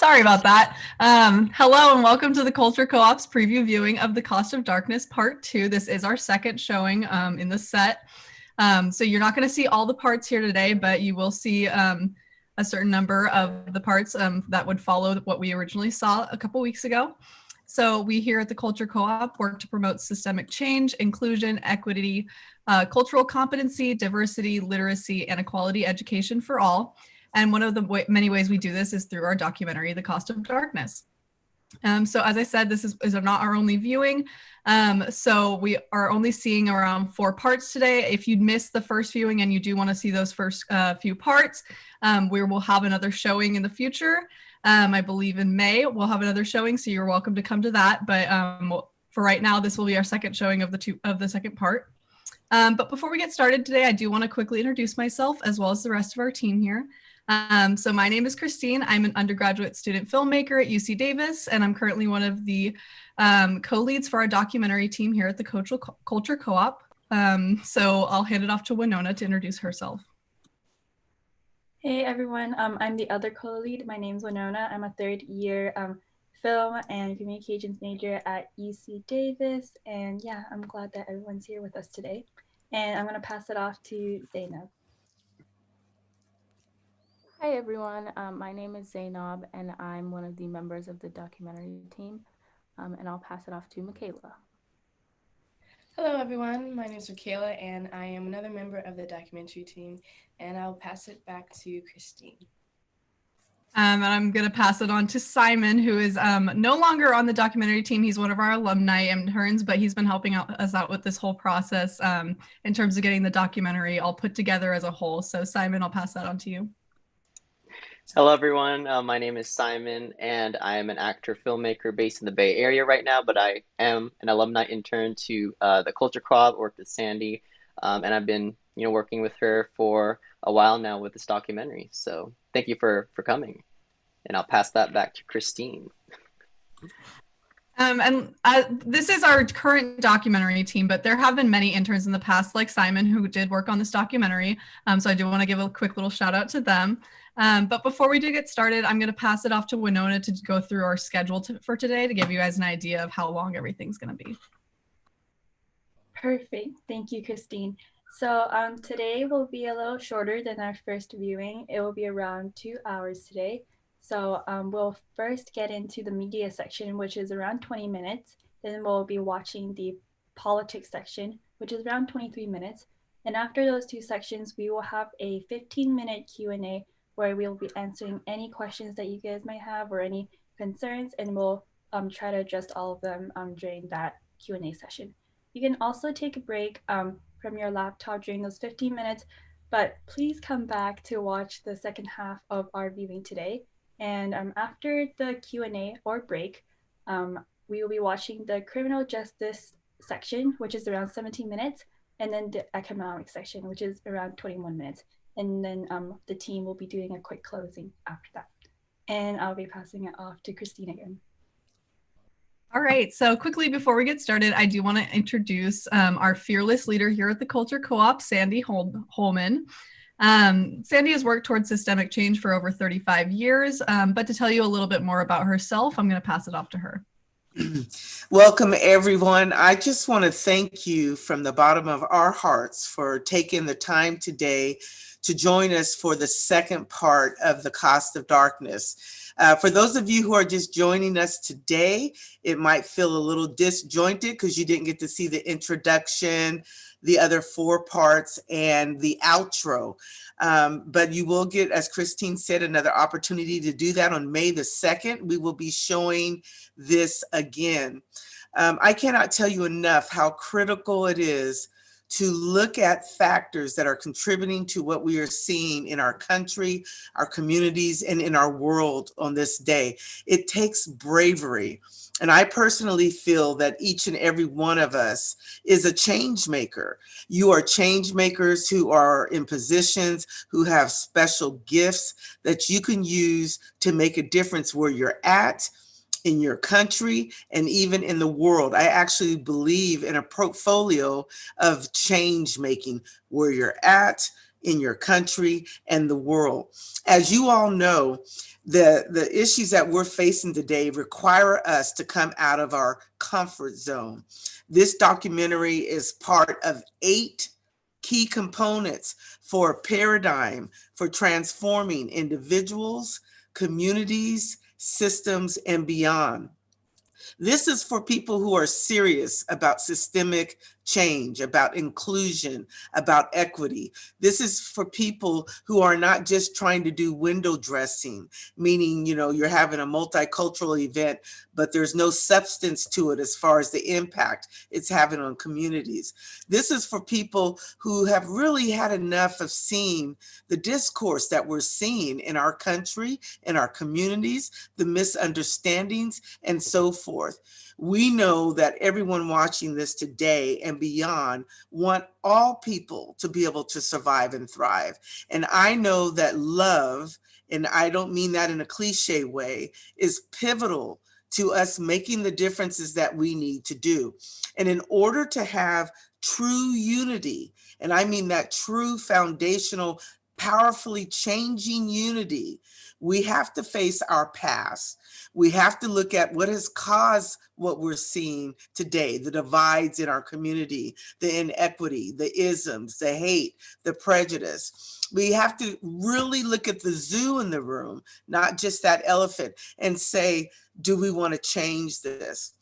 Sorry about that. Hello and welcome to the Culture Co-op's preview viewing of The Cost of Darkness Part 2. This is our second showing in the set. So you're not going to see all the parts here today, but you will see a certain number of the parts that would follow what we originally saw a couple weeks ago. So we here at the Culture Co-op work to promote systemic change, inclusion, equity, cultural competency, diversity, literacy, and equality education for all. And one of the many ways we do this is through our documentary, The Cost of Darkness. So as I said, this is not our only viewing. So we are only seeing around 4 parts today. If you'd missed the first viewing and you do want to see those first few parts, we will have another showing in the future. I believe in May, we'll have another showing, so you're welcome to come to that. But for right now, this will be our second showing of the second part. But before we get started today, I do want to quickly introduce myself as well as the rest of our team here. So my name is Christine. I'm an undergraduate student filmmaker at UC Davis, and I'm currently one of the co-leads for our documentary team here at the Culture Co-op. So I'll hand it off to Winona to introduce herself. Hey everyone, I'm the other co-lead. My name's Winona. I'm a third-year film and communications major at UC Davis, and yeah, I'm glad that everyone's here with us today. And I'm going to pass it off to Zainab. Hi everyone, my name is Zainab and I'm one of the members of the documentary team, and I'll pass it off to Michaela. Hello everyone, my name is Michaela and I am another member of the documentary team, and I'll pass it back to Christine. And I'm going to pass it on to Simon, who is no longer on the documentary team. He's one of our alumni interns, but he's been helping us out with this whole process in terms of getting the documentary all put together as a whole. So Simon, I'll pass that on to you. Hello, everyone. My name is Simon, and I am an actor filmmaker based in the Bay Area right now, but I am an alumni intern to the Culture Co-op, worked with Sandy, and I've been working with her for a while now with this documentary. So thank you for coming, and I'll pass that back to Christine. This is our current documentary team, but there have been many interns in the past, like Simon, who did work on this documentary. So I do want to give a quick little shout out to them. But before we do get started, I'm going to pass it off to Winona to go through our schedule for today to give you guys an idea of how long everything's going to be. Perfect. Thank you, Christine. So today will be a little shorter than our first viewing. It will be around 2 hours today. So we'll first get into the media section, which is around 20 minutes. Then we'll be watching the politics section, which is around 23 minutes. And after those 2 sections, we will have a 15-minute Q&A where we'll be answering any questions that you guys might have or any concerns, and we'll try to address all of them during that Q&A session. You can also take a break from your laptop during those 15 minutes, but please come back to watch the second half of our viewing today. And after the Q&A or break, we will be watching the criminal justice section, which is around 17 minutes, and then the economic section, which is around 21 minutes. And then the team will be doing a quick closing after that. And I'll be passing it off to Christine again. All right, so quickly before we get started, I do want to introduce our fearless leader here at the Culture Co-op, Sandy Holman. Sandy has worked towards systemic change for over 35 years, but to tell you a little bit more about herself, I'm going to pass it off to her. Welcome, everyone. I just want to thank you from the bottom of our hearts for taking the time today to join us for the second part of The Cost of Darkness. For those of you who are just joining us today, it might feel a little disjointed because you didn't get to see the introduction, the other 4 parts, and the outro. But you will get, as Christine said, another opportunity to do that on May the 2nd. We will be showing this again. I cannot tell you enough how critical it is to look at factors that are contributing to what we are seeing in our country, our communities, and in our world on this day. It takes bravery. And I personally feel that each and every one of us is a change maker. You are change makers who are in positions, who have special gifts that you can use to make a difference where you're at, in your country, and even in the world. I actually believe in a portfolio of change making where you're at, in your country, and the world. As you all know, the issues that we're facing today require us to come out of our comfort zone. This documentary is part of 8 key components for a paradigm for transforming individuals, communities, systems, and beyond. This is for people who are serious about systemic change, about inclusion, about equity. This is for people who are not just trying to do window dressing, meaning, you're having a multicultural event, but there's no substance to it as far as the impact it's having on communities. This is for people who have really had enough of seeing the discourse that we're seeing in our country, in our communities, the misunderstandings, and so forth. We know that everyone watching this today and beyond want all people to be able to survive and thrive. And I know that love, and I don't mean that in a cliche way, is pivotal to us making the differences that we need to do. And in order to have true unity, and I mean that true foundational, powerfully changing unity, we have to face our past. We have to look at what has caused what we're seeing today, the divides in our community, the inequity, the isms, the hate, the prejudice. We have to really look at the zoo in the room, not just that elephant, and say, do we want to change this?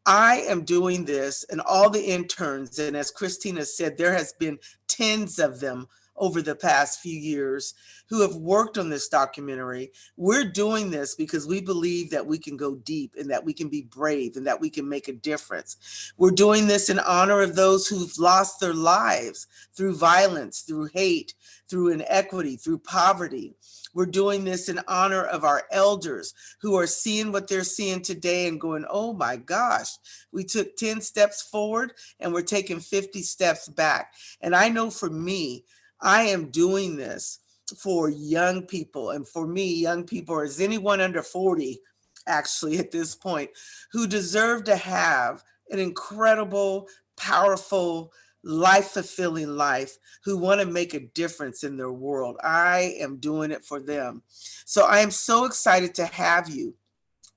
I am doing this, and all the interns, and as Christina said, there has been tens of them over the past few years who have worked on this documentary. We're doing this because we believe that we can go deep and that we can be brave and that we can make a difference. We're doing this in honor of those who've lost their lives through violence, through hate, through inequity, through poverty. We're doing this in honor of our elders who are seeing what they're seeing today and going, oh my gosh, we took 10 steps forward and we're taking 50 steps back. And I know for me, I am doing this for young people. And for me, young people, or is anyone under 40 actually at this point, who deserve to have an incredible, powerful, life-fulfilling life, who want to make a difference in their world. I am doing it for them. So I am so excited to have you.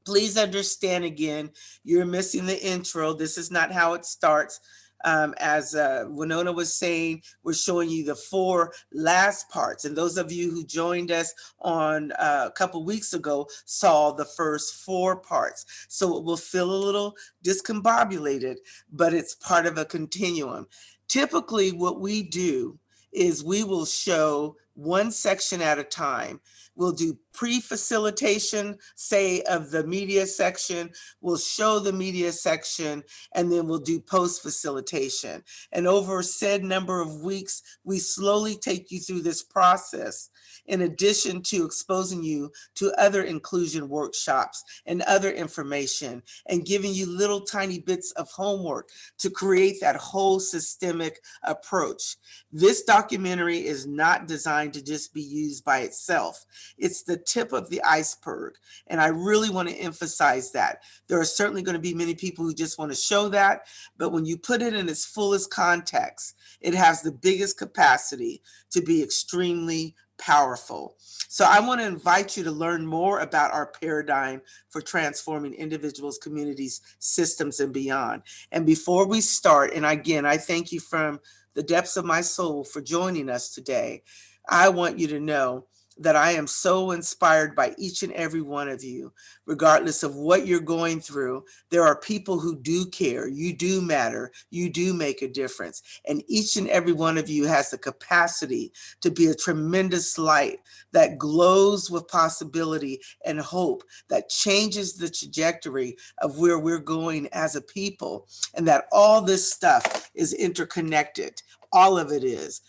Please understand again, you're missing the intro. This is not how it starts. As Winona was saying, we're showing you the 4 last parts. And those of you who joined us on a couple weeks ago saw the first 4 parts. So it will feel a little discombobulated, but it's part of a continuum. Typically, what we do is we will show one section at a time. We'll do pre-facilitation, say, of the media section. We'll show the media section, and then we'll do post-facilitation. And over said number of weeks, we slowly take you through this process, in addition to exposing you to other inclusion workshops and other information, and giving you little tiny bits of homework to create that whole systemic approach. This documentary is not designed to just be used by itself. It's the tip of the iceberg. And I really want to emphasize that. There are certainly going to be many people who just want to show that, but when you put it in its fullest context, it has the biggest capacity to be extremely powerful. So I want to invite you to learn more about our paradigm for transforming individuals, communities, systems, and beyond. And before we start, and again, I thank you from the depths of my soul for joining us today. I want you to know that I am so inspired by each and every one of you, regardless of what you're going through. There are people who do care. You do matter. You do make a difference. And each and every one of you has the capacity to be a tremendous light that glows with possibility and hope, that changes the trajectory of where we're going as a people, and that all this stuff is interconnected. All of it is.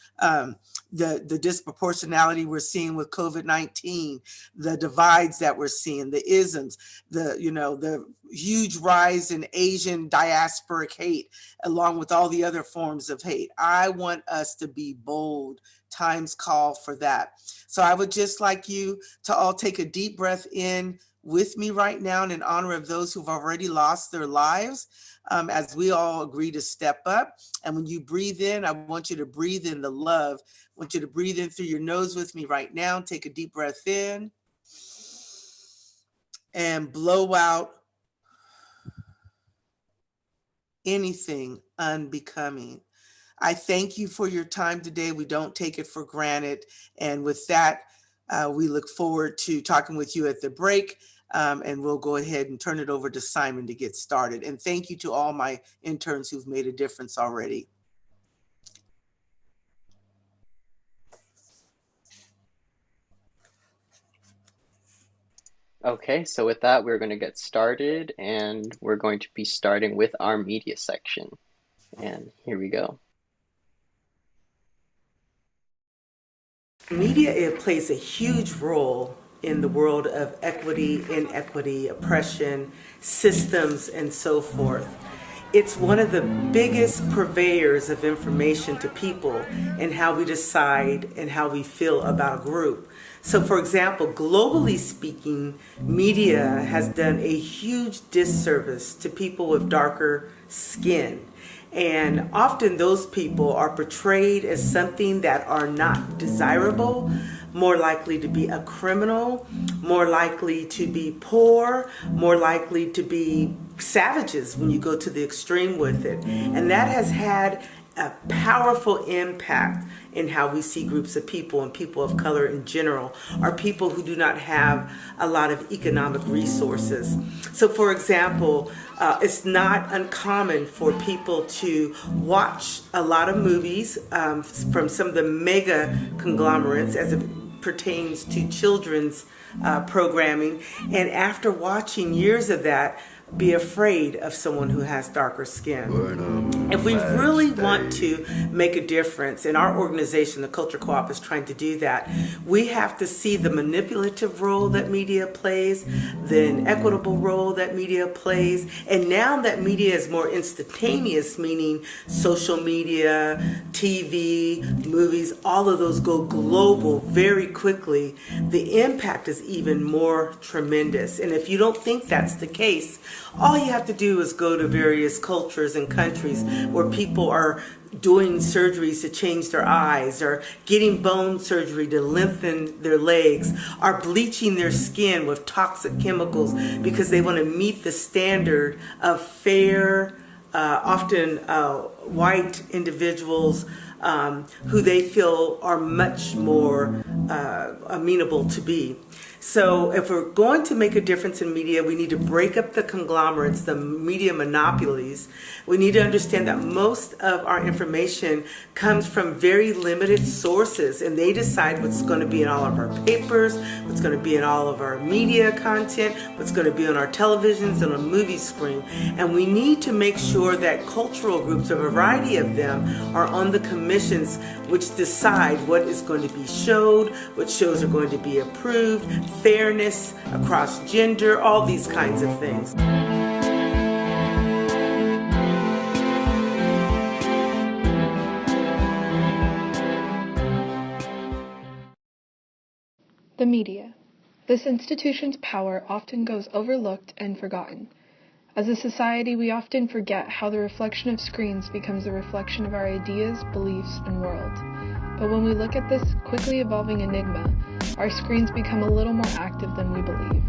The disproportionality we're seeing with COVID-19, the divides that we're seeing, the isms, the huge rise in Asian diasporic hate, along with all the other forms of hate. I want us to be bold. Times call for that. So I would just like you to all take a deep breath in with me right now and in honor of those who've already lost their lives, as we all agree to step up. And when you breathe in, I want you to breathe in the love. I want you to breathe in through your nose with me right now. Take a deep breath in and blow out anything unbecoming. I thank you for your time today. We don't take it for granted. And with that, we look forward to talking with you at the break. And we'll go ahead and turn it over to Simon to get started. And thank you to all my interns who've made a difference already. Okay, so with that, we're going to get started, and we're going to be starting with our media section. And here we go. Media, it plays a huge role in the world of equity, inequity, oppression, systems, and so forth. It's one of the biggest purveyors of information to people and how we decide and how we feel about a group. So for example, globally speaking, media has done a huge disservice to people with darker skin. And often those people are portrayed as something that are not desirable, more likely to be a criminal, more likely to be poor, more likely to be savages when you go to the extreme with it. And that has had a powerful impact in how we see groups of people, and people of color in general are people who do not have a lot of economic resources. So for example, it's not uncommon for people to watch a lot of movies from some of the mega conglomerates as it pertains to children's programming, and after watching years of that, be afraid of someone who has darker skin. If we really want to make a difference, and our organization, the Culture Co-op, is trying to do that, we have to see the manipulative role that media plays, the inequitable role that media plays, and now that media is more instantaneous, meaning social media, TV, movies, all of those go global very quickly, the impact is even more tremendous. And if you don't think that's the case, all you have to do is go to various cultures and countries where people are doing surgeries to change their eyes, or getting bone surgery to lengthen their legs, are bleaching their skin with toxic chemicals because they want to meet the standard of fair, often white individuals who they feel are much more amenable to be. So if we're going to make a difference in media, we need to break up the conglomerates, the media monopolies. We need to understand that most of our information comes from very limited sources, and they decide what's going to be in all of our papers, what's going to be in all of our media content, what's going to be on our televisions and on movie screen. And we need to make sure that cultural groups, a variety of them, are on the commissions which decide what is going to be showed, what shows are going to be approved, fairness across gender, all these kinds of things. The media. This institution's power often goes overlooked and forgotten. As a society, we often forget how the reflection of screens becomes the reflection of our ideas, beliefs, and world. But when we look at this quickly evolving enigma, our screens become a little more active than we believe.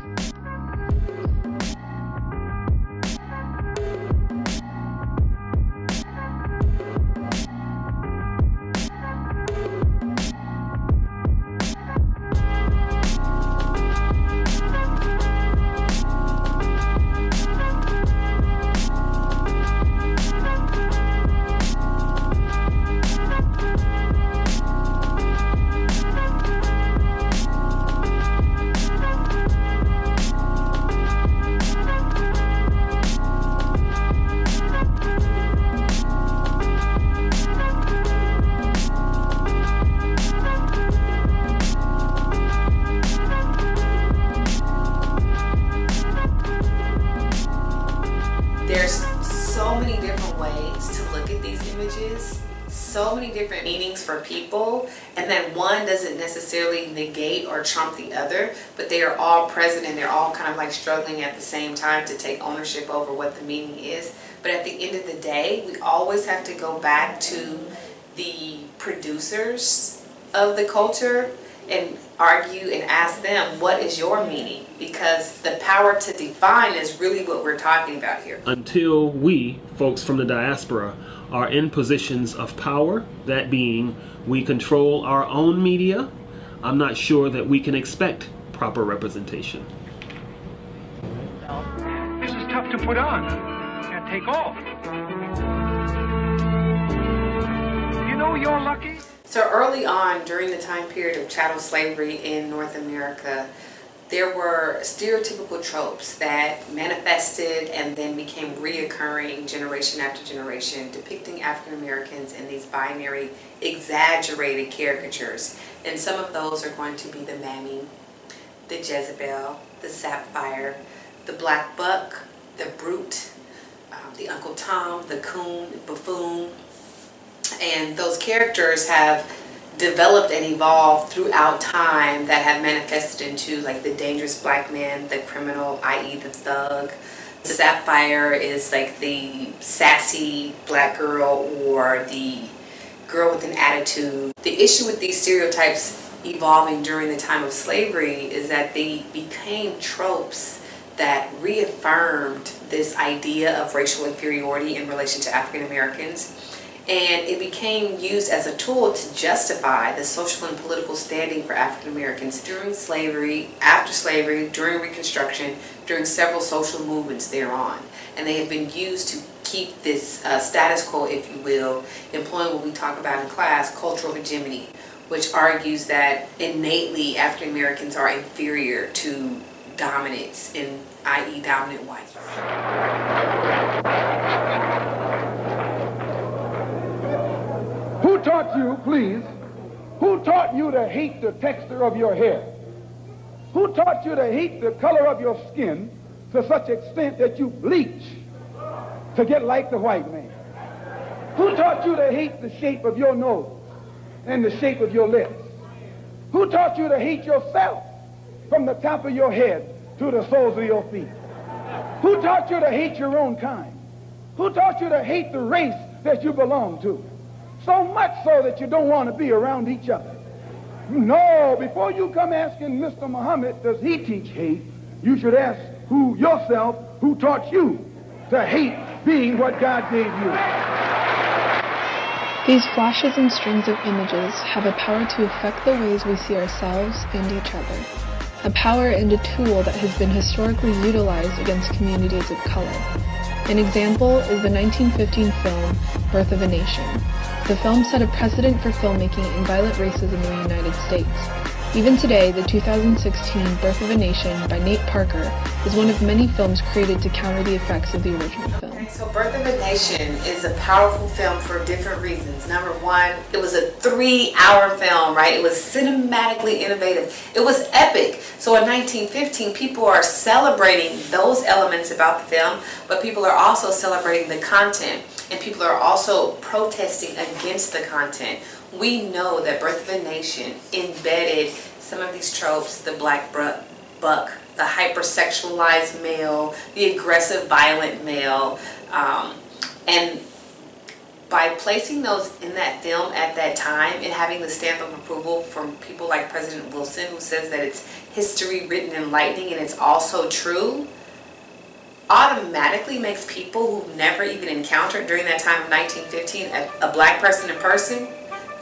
different meanings for people, and that one doesn't necessarily negate or trump the other, but they are all present and they're all kind of like struggling at the same time to take ownership over what the meaning is. But at the end of the day, we always have to go back to the producers of the culture and argue and ask them, what is your meaning? Because the power to define is really what we're talking about here. Until we, folks from the diaspora, are in positions of power, that being we control our own media, I'm not sure that we can expect proper representation. This is tough to put on. Can't take off. You know you're lucky? So early on, during the time period of chattel slavery in North America, there were stereotypical tropes that manifested and then became reoccurring generation after generation, depicting African Americans in these binary, exaggerated caricatures. And some of those are going to be the Mammy, the Jezebel, the Sapphire, the Black Buck, the Brute, the Uncle Tom, the Coon, Buffoon. And those characters have developed and evolved throughout time that have manifested into like the dangerous black man, the criminal, i.e. the thug. The Sapphire is like the sassy black girl or the girl with an attitude. The issue with these stereotypes evolving during the time of slavery is that they became tropes that reaffirmed this idea of racial inferiority in relation to African Americans. And it became used as a tool to justify the social and political standing for African Americans during slavery, after slavery, during Reconstruction, during several social movements thereon. And they have been used to keep this status quo, if you will, employing what we talk about in class, cultural hegemony, which argues that innately African Americans are inferior to dominance, i.e. dominant whites. Who taught you, please, who taught you to hate the texture of your hair? Who taught you to hate the color of your skin to such extent that you bleach to get like the white man? Who taught you to hate the shape of your nose and the shape of your lips? Who taught you to hate yourself from the top of your head to the soles of your feet? Who taught you to hate your own kind? Who taught you to hate the race that you belong to? So much so that you don't want to be around each other. No, before you come asking Mr. Muhammad, does he teach hate, you should ask yourself, who taught you to hate being what God gave you? These flashes and strings of images have a power to affect the ways we see ourselves and each other. A power and a tool that has been historically utilized against communities of color. An example is the 1915 film, Birth of a Nation. The film set a precedent for filmmaking in violent racism in the United States. Even today, the 2016 Birth of a Nation by Nate Parker is one of many films created to counter the effects of the original film. Okay, so Birth of a Nation is a powerful film for different reasons. Number one, it was a 3-hour film, right? It was cinematically innovative. It was epic. So in 1915, people are celebrating those elements about the film, but people are also celebrating the content. And people are also protesting against the content. We know that Birth of a Nation embedded some of these tropes, the black buck, the hypersexualized male, the aggressive, violent male. And by placing those in that film at that time and having the stamp of approval from people like President Wilson, who says that it's history written in lightning and it's also true, automatically makes people who've never even encountered during that time of 1915 a black person in person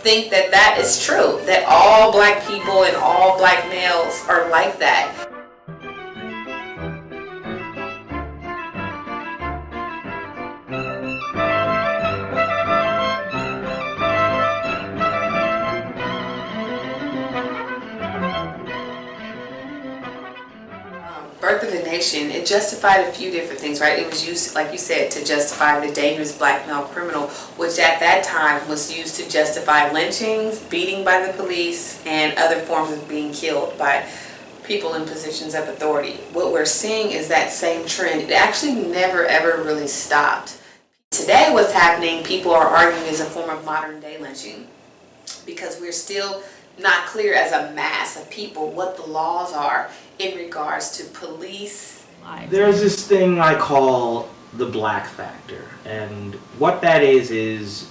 think that that is true, that all black people and all black males are like that. Birth of a Nation, it justified a few different things, right? It was used, like you said, to justify the dangerous black male criminal, which at that time was used to justify lynchings, beating by the police, and other forms of being killed by people in positions of authority. What we're seeing is that same trend. It actually never ever really stopped. Today what's happening, people are arguing is a form of modern day lynching because we're still not clear as a mass of people what the laws are in regards to police. There's this thing I call the black factor, and what that is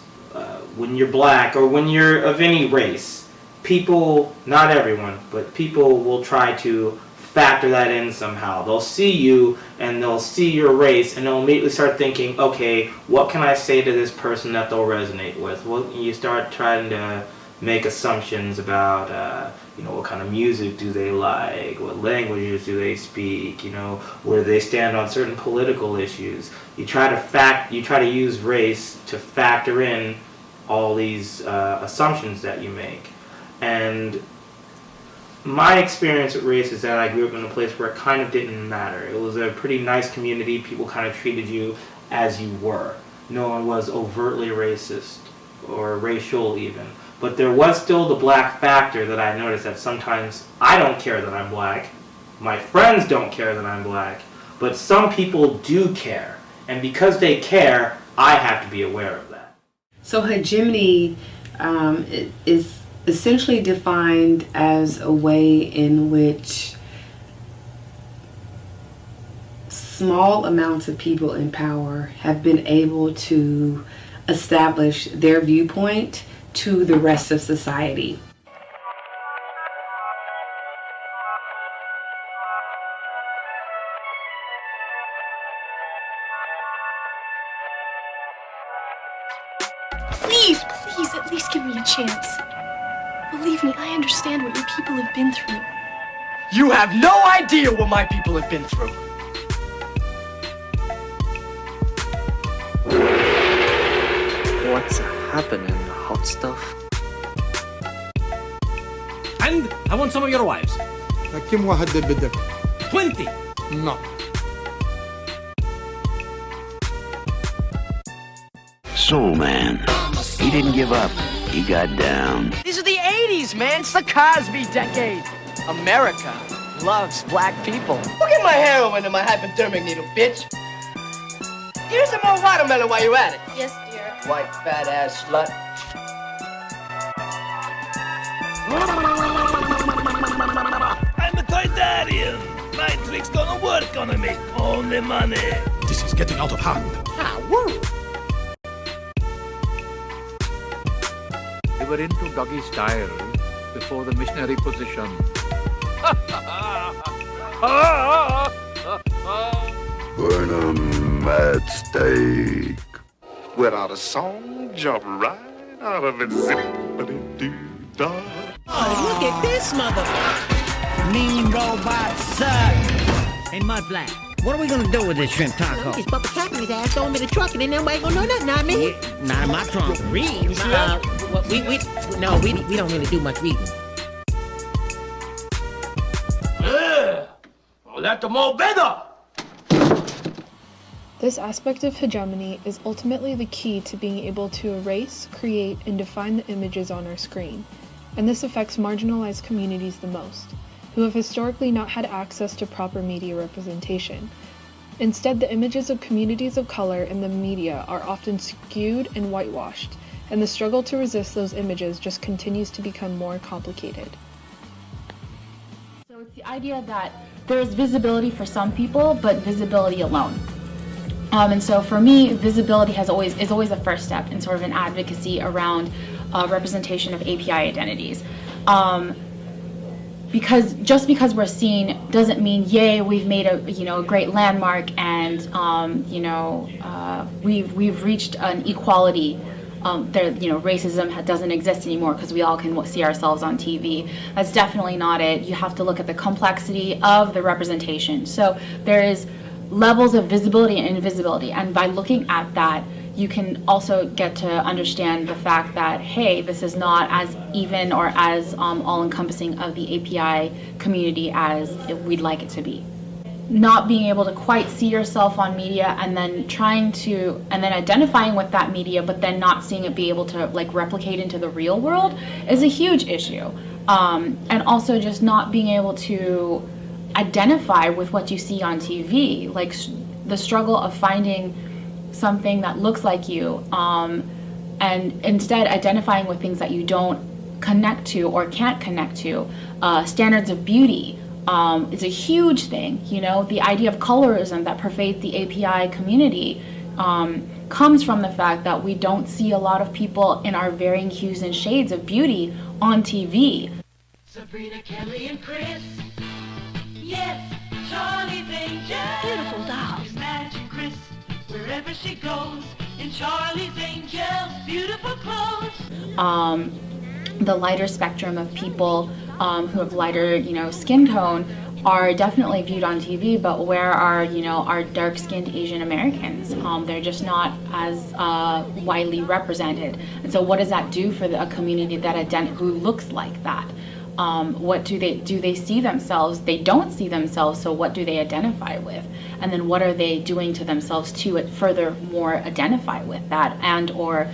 when you're black or when you're of any race, people, not everyone, but people will try to factor that in somehow. They'll see you and they'll see your race and they'll immediately start thinking, okay, what can I say to this person that they'll resonate with? Well, you start trying to make assumptions about what kind of music do they like, what languages do they speak, where they stand on certain political issues. You try to use race to factor in all these assumptions that you make. And my experience with race is that I grew up in a place where it kind of didn't matter. It was a pretty nice community. People kind of treated you as you were. No one was overtly racist or racial even. But there was still the black factor that I noticed that sometimes I don't care that I'm black. My friends don't care that I'm black. But some people do care. And because they care, I have to be aware of that. So hegemony is essentially defined as a way in which small amounts of people in power have been able to establish their viewpoint to the rest of society. Please, at least give me a chance. Believe me, I understand what your people have been through. You have no idea what my people have been through. What's happening, hot stuff? And I want some of your wives. كم واحد بدك؟ 20. No. Soul Man. He didn't give up. He got down. These are the 80s, man. It's the Cosby decade. America loves black people. Look at my heroin and my hypodermic needle, bitch. Give me some more watermelon while you're at it. Yes, dear. White fat ass slut. I'm a Toydarian. My tricks don't work on me. Only money. This is getting out of hand. Ah, woo! They were into doggy style before the missionary position. Burn 'em at stake. Without a song, jump right out of it. Zippity-doo-dah. Oh, look at this motherfucker. Mean robot suck. Hey, Mudflat, what are we gonna do with this shrimp taco? Just put the cap in his ass, throw him in the truck, and then nobody gonna know nothing, not me. Yeah, not in my trunk. Read? We don't really do much reading. Let them all better. This aspect of hegemony is ultimately the key to being able to erase, create, and define the images on our screen, and this affects marginalized communities the most, who have historically not had access to proper media representation. Instead, the images of communities of color in the media are often skewed and whitewashed, and the struggle to resist those images just continues to become more complicated. So it's the idea that there's visibility for some people, but visibility alone. And so for me, visibility is always a first step in sort of an advocacy around representation of API identities. Because just because we're seen doesn't mean, yay, we've made a great landmark and we've reached an equality. Racism doesn't exist anymore because we all can see ourselves on TV. That's definitely not it. You have to look at the complexity of the representation. So there is levels of visibility and invisibility, and by looking at that, you can also get to understand the fact that, hey, this is not as even or as all-encompassing of the API community as we'd like it to be. Not being able to quite see yourself on media and then identifying with that media, but then not seeing it be able to replicate into the real world is a huge issue. And also just not being able to identify with what you see on TV, like the struggle of finding something that looks like you, and instead identifying with things that you don't connect to or can't connect to. Standards of beauty is a huge thing. You know, the idea of colorism that pervades the API community comes from the fact that we don't see a lot of people in our varying hues and shades of beauty on TV. Sabrina, Kelly, and Chris. Yes, Charlie's Angels. Beautiful dolls. Magic Chris, wherever she goes. In Charlie's Angels, beautiful clothes. The lighter spectrum of people who have lighter, you know, skin tone are definitely viewed on TV, but where are, you know, our dark-skinned Asian Americans? They're just not as widely represented. And so what does that do for a community that who looks like that? What do they see themselves? They don't see themselves, so what do they identify with? And then what are they doing to themselves to furthermore identify with that and or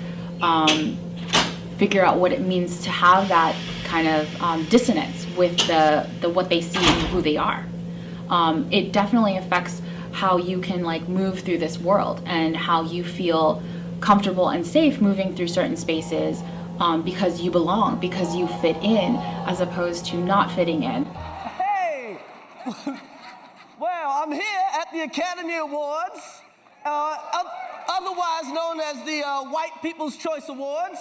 figure out what it means to have that kind of dissonance with the what they see and who they are. It definitely affects how you can like move through this world and how you feel comfortable and safe moving through certain spaces because you belong, because you fit in, as opposed to not fitting in. Hey! Well, I'm here at the Academy Awards, otherwise known as the White People's Choice Awards.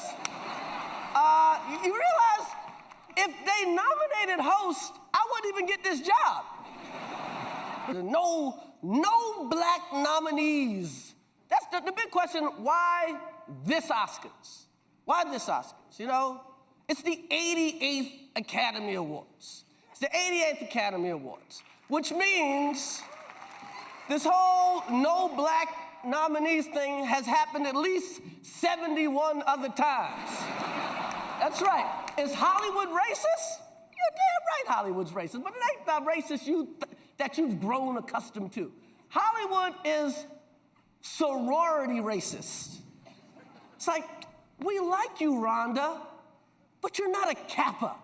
You realize if they nominated host, I wouldn't even get this job. No black nominees. That's the big question. Why this Oscars? Why this Oscars? You know, it's the 88th Academy Awards. It's the 88th Academy Awards, which means this whole no black nominees thing has happened at least 71 other times. That's right. Is Hollywood racist? You're damn right Hollywood's racist, but it ain't the racist that you've grown accustomed to. Hollywood is sorority racist. It's like, we like you, Rhonda, but you're not a Kappa.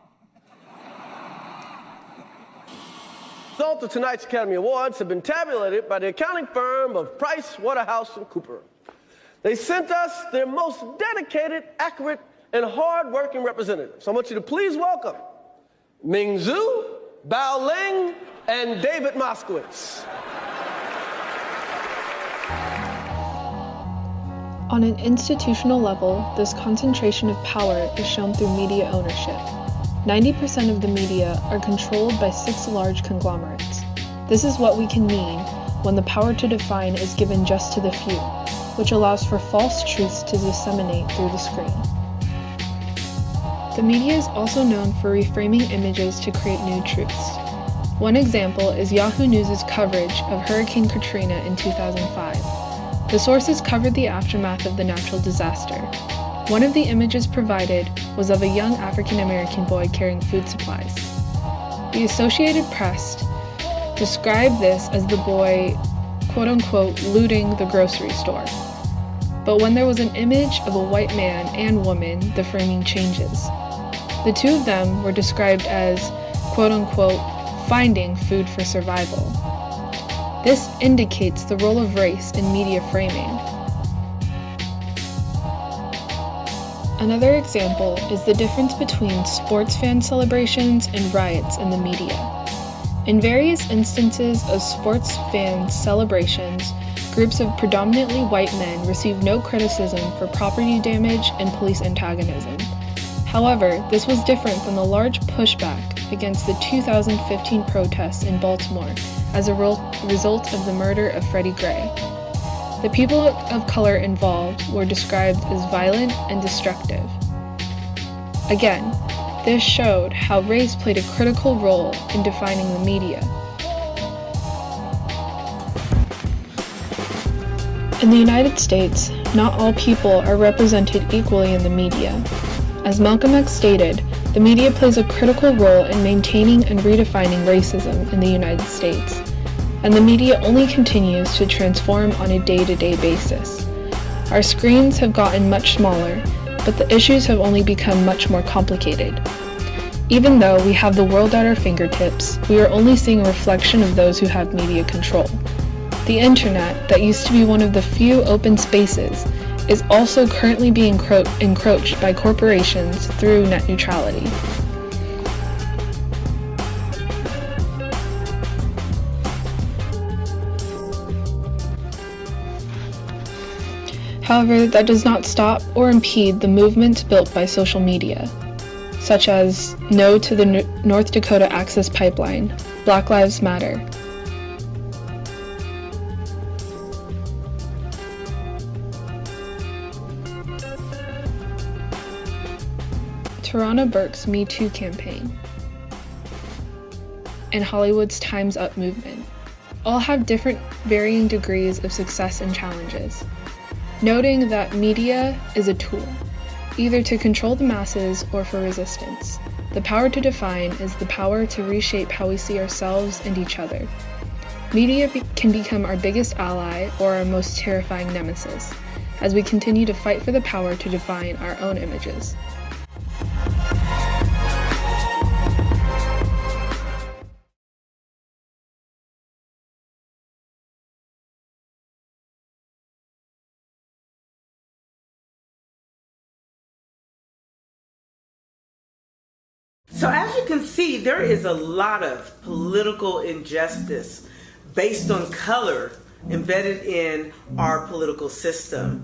Results of tonight's Academy Awards have been tabulated by the accounting firm of PricewaterhouseCoopers. They sent us their most dedicated, accurate, and hard-working representatives. So I want you to please welcome Ming Zhu, Bao Ling, and David Moskowitz. On an institutional level, this concentration of power is shown through media ownership. 90% of the media are controlled by 6 large conglomerates. This is what we can mean when the power to define is given just to the few, which allows for false truths to disseminate through the screen. The media is also known for reframing images to create new truths. One example is Yahoo News' coverage of Hurricane Katrina in 2005. The sources covered the aftermath of the natural disaster. One of the images provided was of a young African-American boy carrying food supplies. The Associated Press described this as the boy, quote-unquote, looting the grocery store. But when there was an image of a white man and woman, the framing changes. The two of them were described as, quote-unquote, finding food for survival. This indicates the role of race in media framing. Another example is the difference between sports fan celebrations and riots in the media. In various instances of sports fan celebrations, groups of predominantly white men receive no criticism for property damage and police antagonism. However, this was different than the large pushback against the 2015 protests in Baltimore as a result of the murder of Freddie Gray. The people of color involved were described as violent and destructive. Again, this showed how race played a critical role in defining the media. In the United States, not all people are represented equally in the media. As Malcolm X stated, the media plays a critical role in maintaining and redefining racism in the United States, and the media only continues to transform on a day-to-day basis. Our screens have gotten much smaller, but the issues have only become much more complicated. Even though we have the world at our fingertips, we are only seeing a reflection of those who have media control. The internet, that used to be one of the few open spaces, is also currently being encroached by corporations through net neutrality. However, that does not stop or impede the movements built by social media, such as No to the North Dakota Access Pipeline, Black Lives Matter. Tarana Burke's Me Too campaign, and Hollywood's Time's Up movement all have different varying degrees of success and challenges, noting that media is a tool, either to control the masses or for resistance. The power to define is the power to reshape how we see ourselves and each other. Media can become our biggest ally or our most terrifying nemesis, as we continue to fight for the power to define our own images. So as you can see, there is a lot of political injustice based on color embedded in our political system.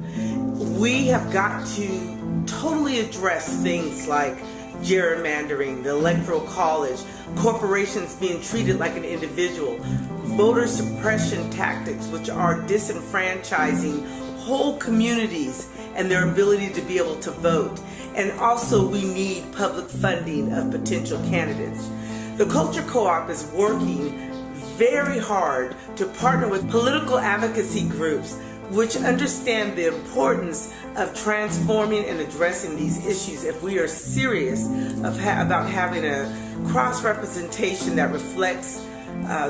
We have got to totally address things like gerrymandering, the electoral college, corporations being treated like an individual, voter suppression tactics, which are disenfranchising whole communities and their ability to be able to vote. And also we need public funding of potential candidates. The Culture Co-op is working very hard to partner with political advocacy groups which understand the importance of transforming and addressing these issues if we are serious about having a cross-representation that reflects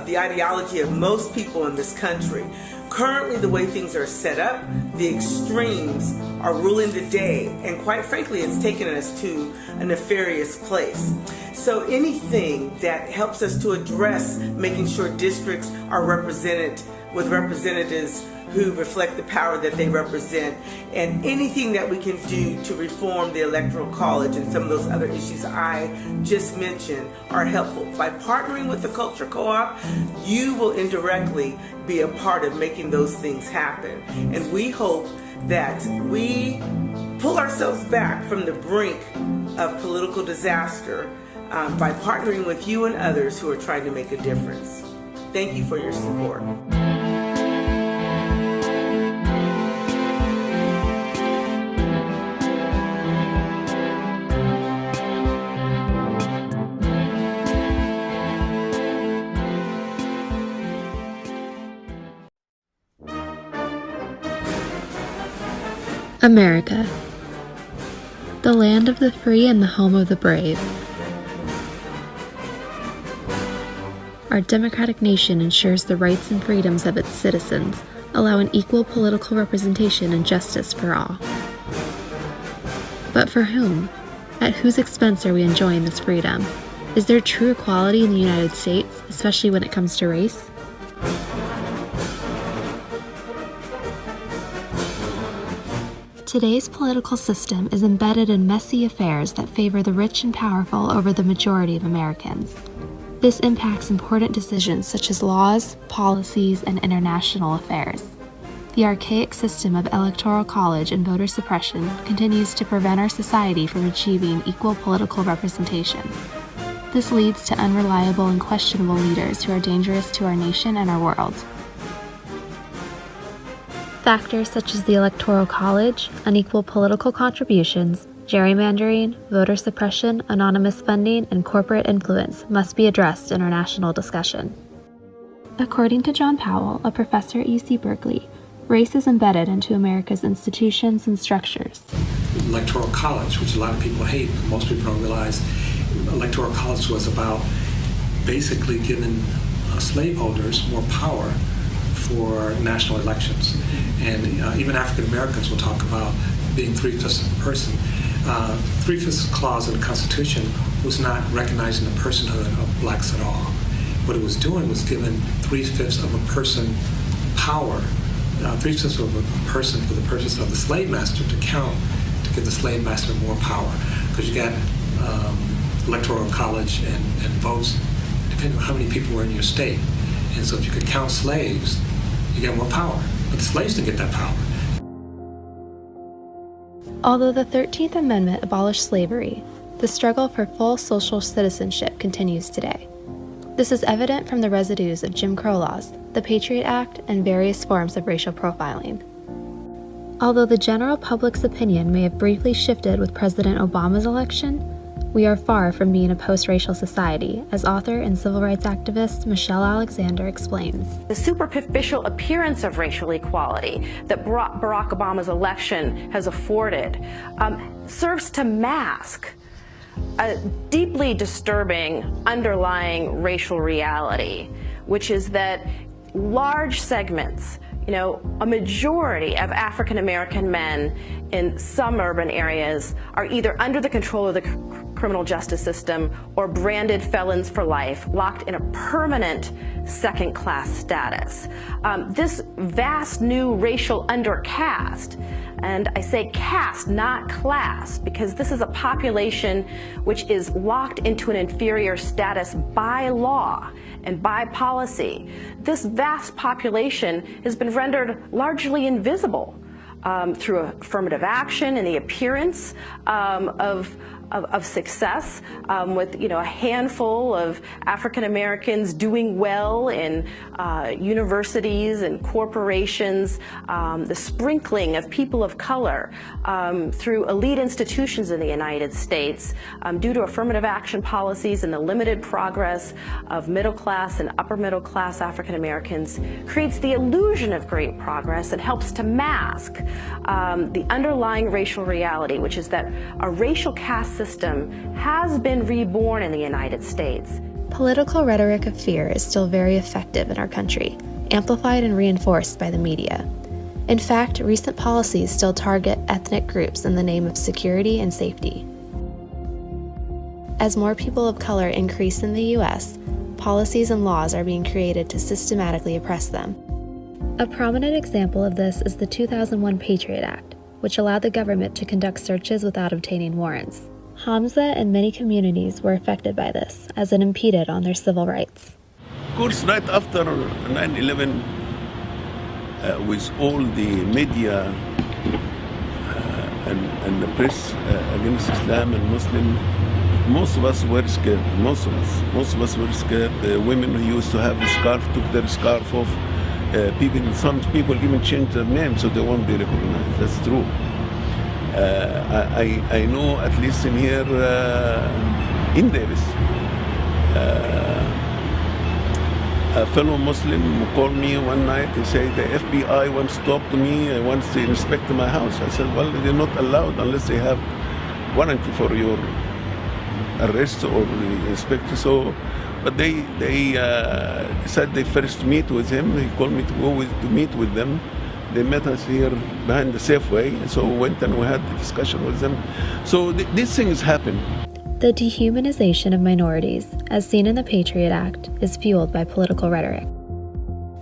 the ideology of most people in this country. Currently, the way things are set up, the extremes are ruling the day, and quite frankly, it's taken us to a nefarious place. So anything that helps us to address making sure districts are represented with representatives who reflect the power that they represent, and anything that we can do to reform the electoral college and some of those other issues I just mentioned are helpful. By partnering with the Culture Co-op, you will indirectly be a part of making those things happen. And we hope that we pull ourselves back from the brink of political disaster by partnering with you and others who are trying to make a difference. Thank you for your support. America, the land of the free and the home of the brave. Our democratic nation ensures the rights and freedoms of its citizens, allowing equal political representation and justice for all. But for whom? At whose expense are we enjoying this freedom? Is there true equality in the United States, especially when it comes to race? Today's political system is embedded in messy affairs that favor the rich and powerful over the majority of Americans. This impacts important decisions such as laws, policies, and international affairs. The archaic system of electoral college and voter suppression continues to prevent our society from achieving equal political representation. This leads to unreliable and questionable leaders who are dangerous to our nation and our world. Factors such as the Electoral College, unequal political contributions, gerrymandering, voter suppression, anonymous funding, and corporate influence must be addressed in our national discussion. According to John Powell, a professor at UC Berkeley, race is embedded into America's institutions and structures. Electoral College, which a lot of people hate, most people don't realize, Electoral College was about basically giving slaveholders more power for national elections. And even African Americans will talk about being 3/5 of a person. 3/5 clause in the Constitution was not recognizing the personhood of blacks at all. What it was doing was giving 3/5 of a person power, 3% of a person for the purpose of the slave master to count to give the slave master more power. Because you got electoral college and votes depending on how many people were in your state. And so if you could count slaves, you get more power. But the slaves didn't get that power. Although the 13th Amendment abolished slavery, the struggle for full social citizenship continues today. This is evident from the residues of Jim Crow laws, the Patriot Act, and various forms of racial profiling. Although the general public's opinion may have briefly shifted with President Obama's election, we are far from being a post-racial society, as author and civil rights activist Michelle Alexander explains. The superficial appearance of racial equality that Barack Obama's election has afforded serves to mask a deeply disturbing underlying racial reality, which is that large segments, a majority of African American men in some urban areas are either under the control of the criminal justice system or branded felons for life, locked in a permanent second-class status. This vast new racial undercast, and I say caste, not class, because this is a population which is locked into an inferior status by law and by policy. This vast population has been rendered largely invisible through affirmative action and the appearance of success, with a handful of African Americans doing well in universities and corporations, the sprinkling of people of color through elite institutions in the United States due to affirmative action policies, and the limited progress of middle class and upper middle class African Americans creates the illusion of great progress and helps to mask the underlying racial reality, which is that a racial caste system has been reborn in the United States. Political rhetoric of fear is still very effective in our country, amplified and reinforced by the media. In fact, recent policies still target ethnic groups in the name of security and safety. As more people of color increase in the U.S., policies and laws are being created to systematically oppress them. A prominent example of this is the 2001 Patriot Act, which allowed the government to conduct searches without obtaining warrants. Hamza and many communities were affected by this, as it impeded on their civil rights. Of course, right after 9/11, with all the media and the press against Islam and Muslim, most of us were scared. Most of us were scared. The women who used to have a scarf took their scarf off. Some people even changed their name so they won't be recognized. That's true. I know, at least in here in Davis, a fellow Muslim called me one night and said, the FBI wants to talk to me, wants to inspect my house. I said, well, they're not allowed unless they have warrant for your arrest or inspection. So, but they said they first meet with him. He called me to go to meet with them. They met us here behind the Safeway, so we went and we had the discussion with them. So these things happen. The dehumanization of minorities, as seen in the Patriot Act, is fueled by political rhetoric.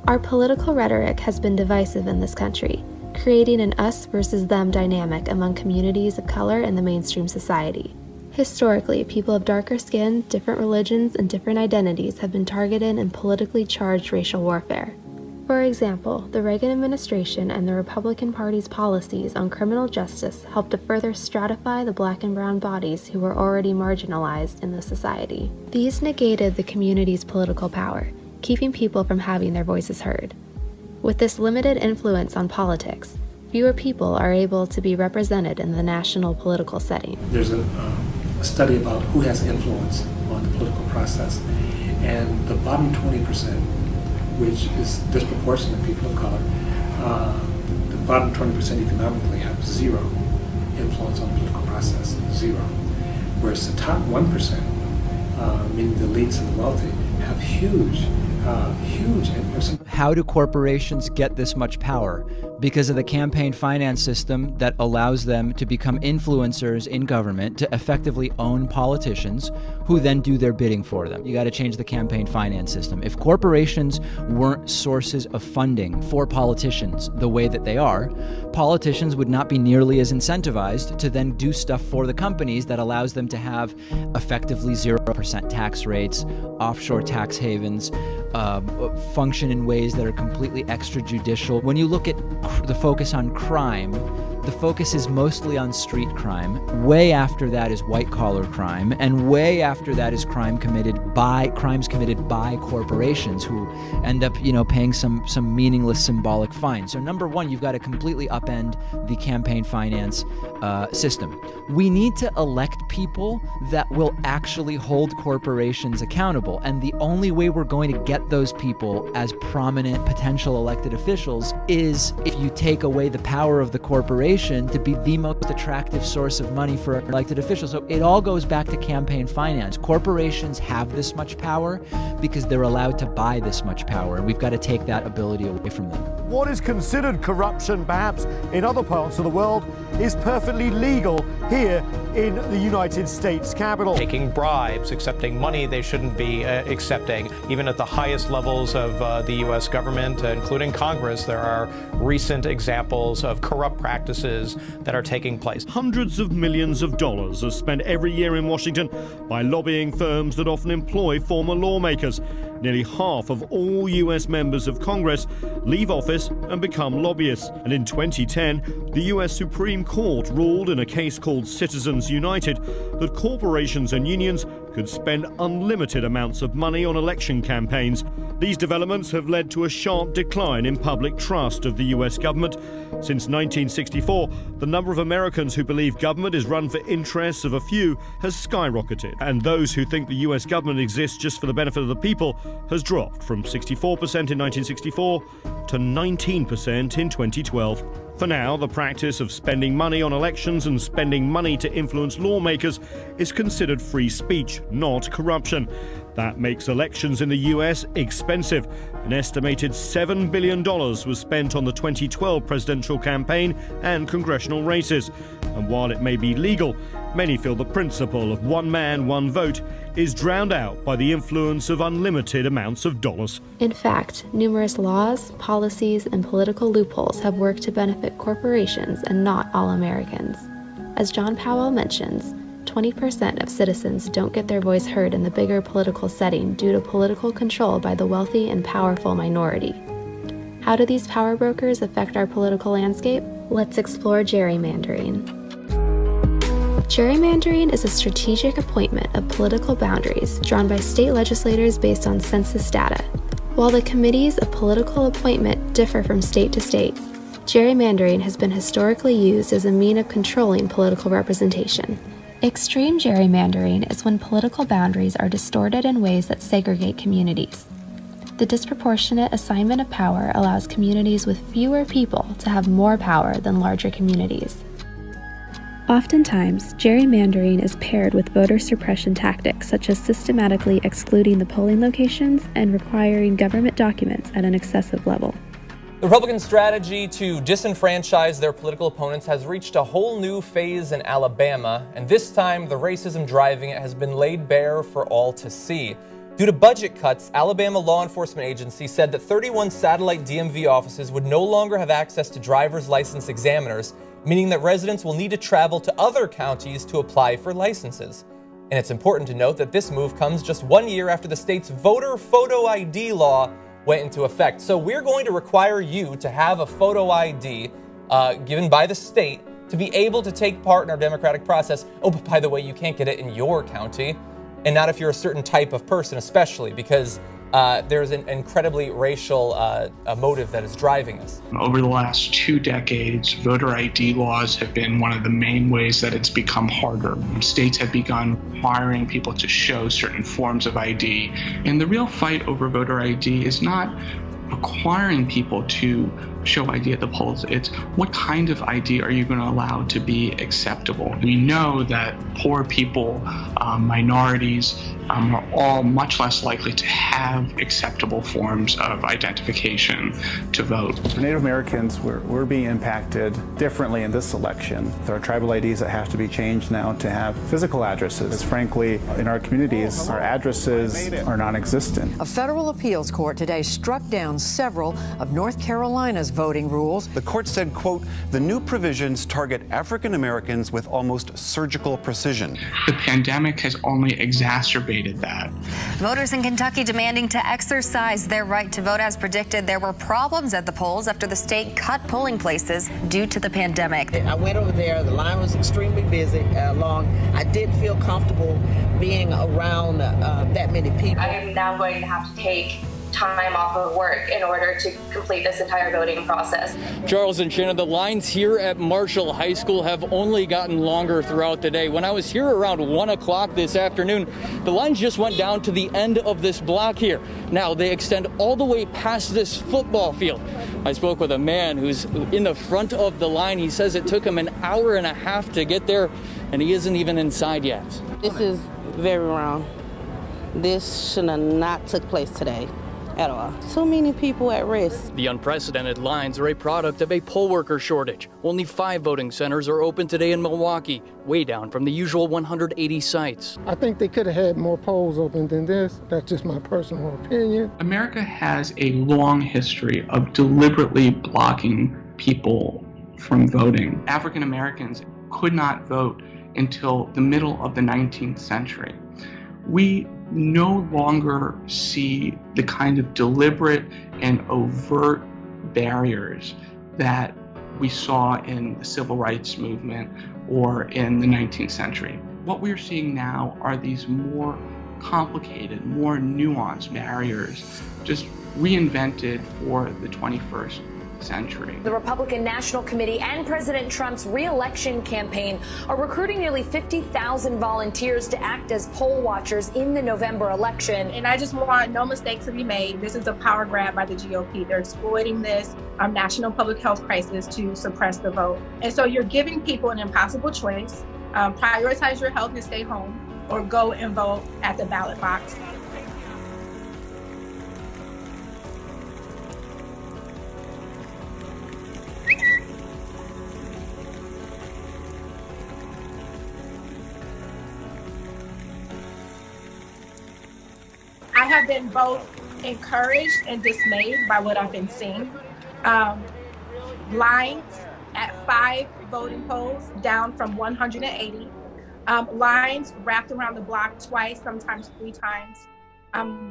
Our political rhetoric has been divisive in this country, creating an us versus them dynamic among communities of color in the mainstream society. Historically, people of darker skin, different religions, and different identities have been targeted in politically charged racial warfare. For example, the Reagan administration and the Republican Party's policies on criminal justice helped to further stratify the black and brown bodies who were already marginalized in the society. These negated the community's political power, keeping people from having their voices heard. With this limited influence on politics, fewer people are able to be represented in the national political setting. There's a study about who has influence on the political process, and the bottom 20%, which is disproportionate to people of color, the bottom 20% economically have zero influence on the political process, zero. Whereas the top 1%, meaning the elites and the wealthy, have huge huge. How do corporations get this much power? Because of the campaign finance system that allows them to become influencers in government to effectively own politicians who then do their bidding for them. You got to change the campaign finance system. If corporations weren't sources of funding for politicians the way that they are, politicians would not be nearly as incentivized to then do stuff for the companies that allows them to have effectively 0% tax rates, offshore tax havens, function in ways that are completely extrajudicial. When you look at the focus on crime, the focus is mostly on street crime. Way after that is white-collar crime, and way after that is crimes committed by corporations who end up, paying some meaningless symbolic fine. So number one, you've got to completely upend the campaign finance system. We need to elect people that will actually hold corporations accountable, and the only way we're going to get those people as prominent potential elected officials is if you take away the power of the corporation to be the most attractive source of money for elected officials. So it all goes back to campaign finance. Corporations have this much power because they're allowed to buy this much power, and we've got to take that ability away from them. What is considered corruption, perhaps in other parts of the world, is perfectly legal here in the United States Capitol. Taking bribes, accepting money they shouldn't be accepting. Even at the highest levels of the U.S. government, including Congress, there are recent examples of corrupt practices that are taking place. Hundreds of millions of dollars are spent every year in Washington by lobbying firms that often employ former lawmakers. Nearly half of all U.S. members of Congress leave office and become lobbyists. And in 2010, the U.S. Supreme Court ruled in a case called Citizens United that corporations and unions could spend unlimited amounts of money on election campaigns. These developments have led to a sharp decline in public trust of the U.S. government. Since 1964, the number of Americans who believe government is run for interests of a few has skyrocketed, and those who think the U.S. government exists just for the benefit of the people has dropped from 64% in 1964 to 19% in 2012. For now, the practice of spending money on elections and spending money to influence lawmakers is considered free speech, not corruption. That makes elections in the US expensive. An estimated $7 billion was spent on the 2012 presidential campaign and congressional races. And while it may be legal, many feel the principle of one man, one vote is drowned out by the influence of unlimited amounts of dollars. In fact, numerous laws, policies, and political loopholes have worked to benefit corporations and not all Americans. As John Powell mentions, 20% of citizens don't get their voice heard in the bigger political setting due to political control by the wealthy and powerful minority. How do these power brokers affect our political landscape? Let's explore gerrymandering. Gerrymandering is a strategic appointment of political boundaries drawn by state legislators based on census data. While the committees of political appointment differ from state to state, gerrymandering has been historically used as a means of controlling political representation. Extreme gerrymandering is when political boundaries are distorted in ways that segregate communities. The disproportionate assignment of power allows communities with fewer people to have more power than larger communities. Oftentimes, gerrymandering is paired with voter suppression tactics such as systematically excluding the polling locations and requiring government documents at an excessive level. The Republican strategy to disenfranchise their political opponents has reached a whole new phase in Alabama, and this time the racism driving it has been laid bare for all to see. Due to budget cuts, Alabama law enforcement agency said that 31 satellite DMV offices would no longer have access to driver's license examiners, meaning that residents will need to travel to other counties to apply for licenses. And it's important to note that this move comes just 1 year after the state's voter photo ID law went into effect. So we're going to require you to have a photo ID given by the state to be able to take part in our democratic process. Oh, but by the way, you can't get it in your county, and not if you're a certain type of person, especially because there's an incredibly racial motive that is driving this. Over the last 2 decades, voter ID laws have been one of the main ways that it's become harder. States have begun requiring people to show certain forms of ID. And the real fight over voter ID is not requiring people to show ID at the polls. It's what kind of ID are you going to allow to be acceptable? We know that poor people, minorities, are all much less likely to have acceptable forms of identification to vote. For Native Americans, we're being impacted differently in this election. There are tribal IDs that have to be changed now to have physical addresses. Frankly, in our communities, our addresses are non-existent. A federal appeals court today struck down several of North Carolina's voting rules. The court said, quote, the new provisions target African Americans with almost surgical precision. The pandemic has only exacerbated that. Voters in Kentucky demanding to exercise their right to vote. As predicted, there were problems at the polls after the state cut polling places due to the pandemic. I went over there. The line was extremely busy, long. I did feel comfortable being around that many people. I am now going to have to take time off of work in order to complete this entire voting process. Charles and Shannon, the lines here at Marshall High School have only gotten longer throughout the day. When I was here around 1 o'clock this afternoon, the lines just went down to the end of this block here. Now they extend all the way past this football field. I spoke with a man who's in the front of the line. He says it took him an hour and a half to get there, and he isn't even inside yet. This is very wrong. This should have not took place today at all. So many people at risk. The unprecedented lines are a product of a poll worker shortage. Only 5 voting centers are open today in Milwaukee, way down from the usual 180 sites. I think they could have had more polls open than this. That's just my personal opinion. America has a long history of deliberately blocking people from voting. African Americans could not vote until the middle of the 19th century. We no longer see the kind of deliberate and overt barriers that we saw in the civil rights movement or in the 19th century. What we're seeing now are these more complicated, more nuanced barriers, just reinvented for the 21st century. The Republican National Committee and President Trump's re-election campaign are recruiting nearly 50,000 volunteers to act as poll watchers in the November election. And I just want no mistakes to be made. This is a power grab by the GOP. They're exploiting this national public health crisis to suppress the vote. And so you're giving people an impossible choice. Prioritize your health and stay home, or go and vote at the ballot box. I have been both encouraged and dismayed by what I've been seeing. Lines at 5 voting polls down from 180. Lines wrapped around the block twice, sometimes 3 times.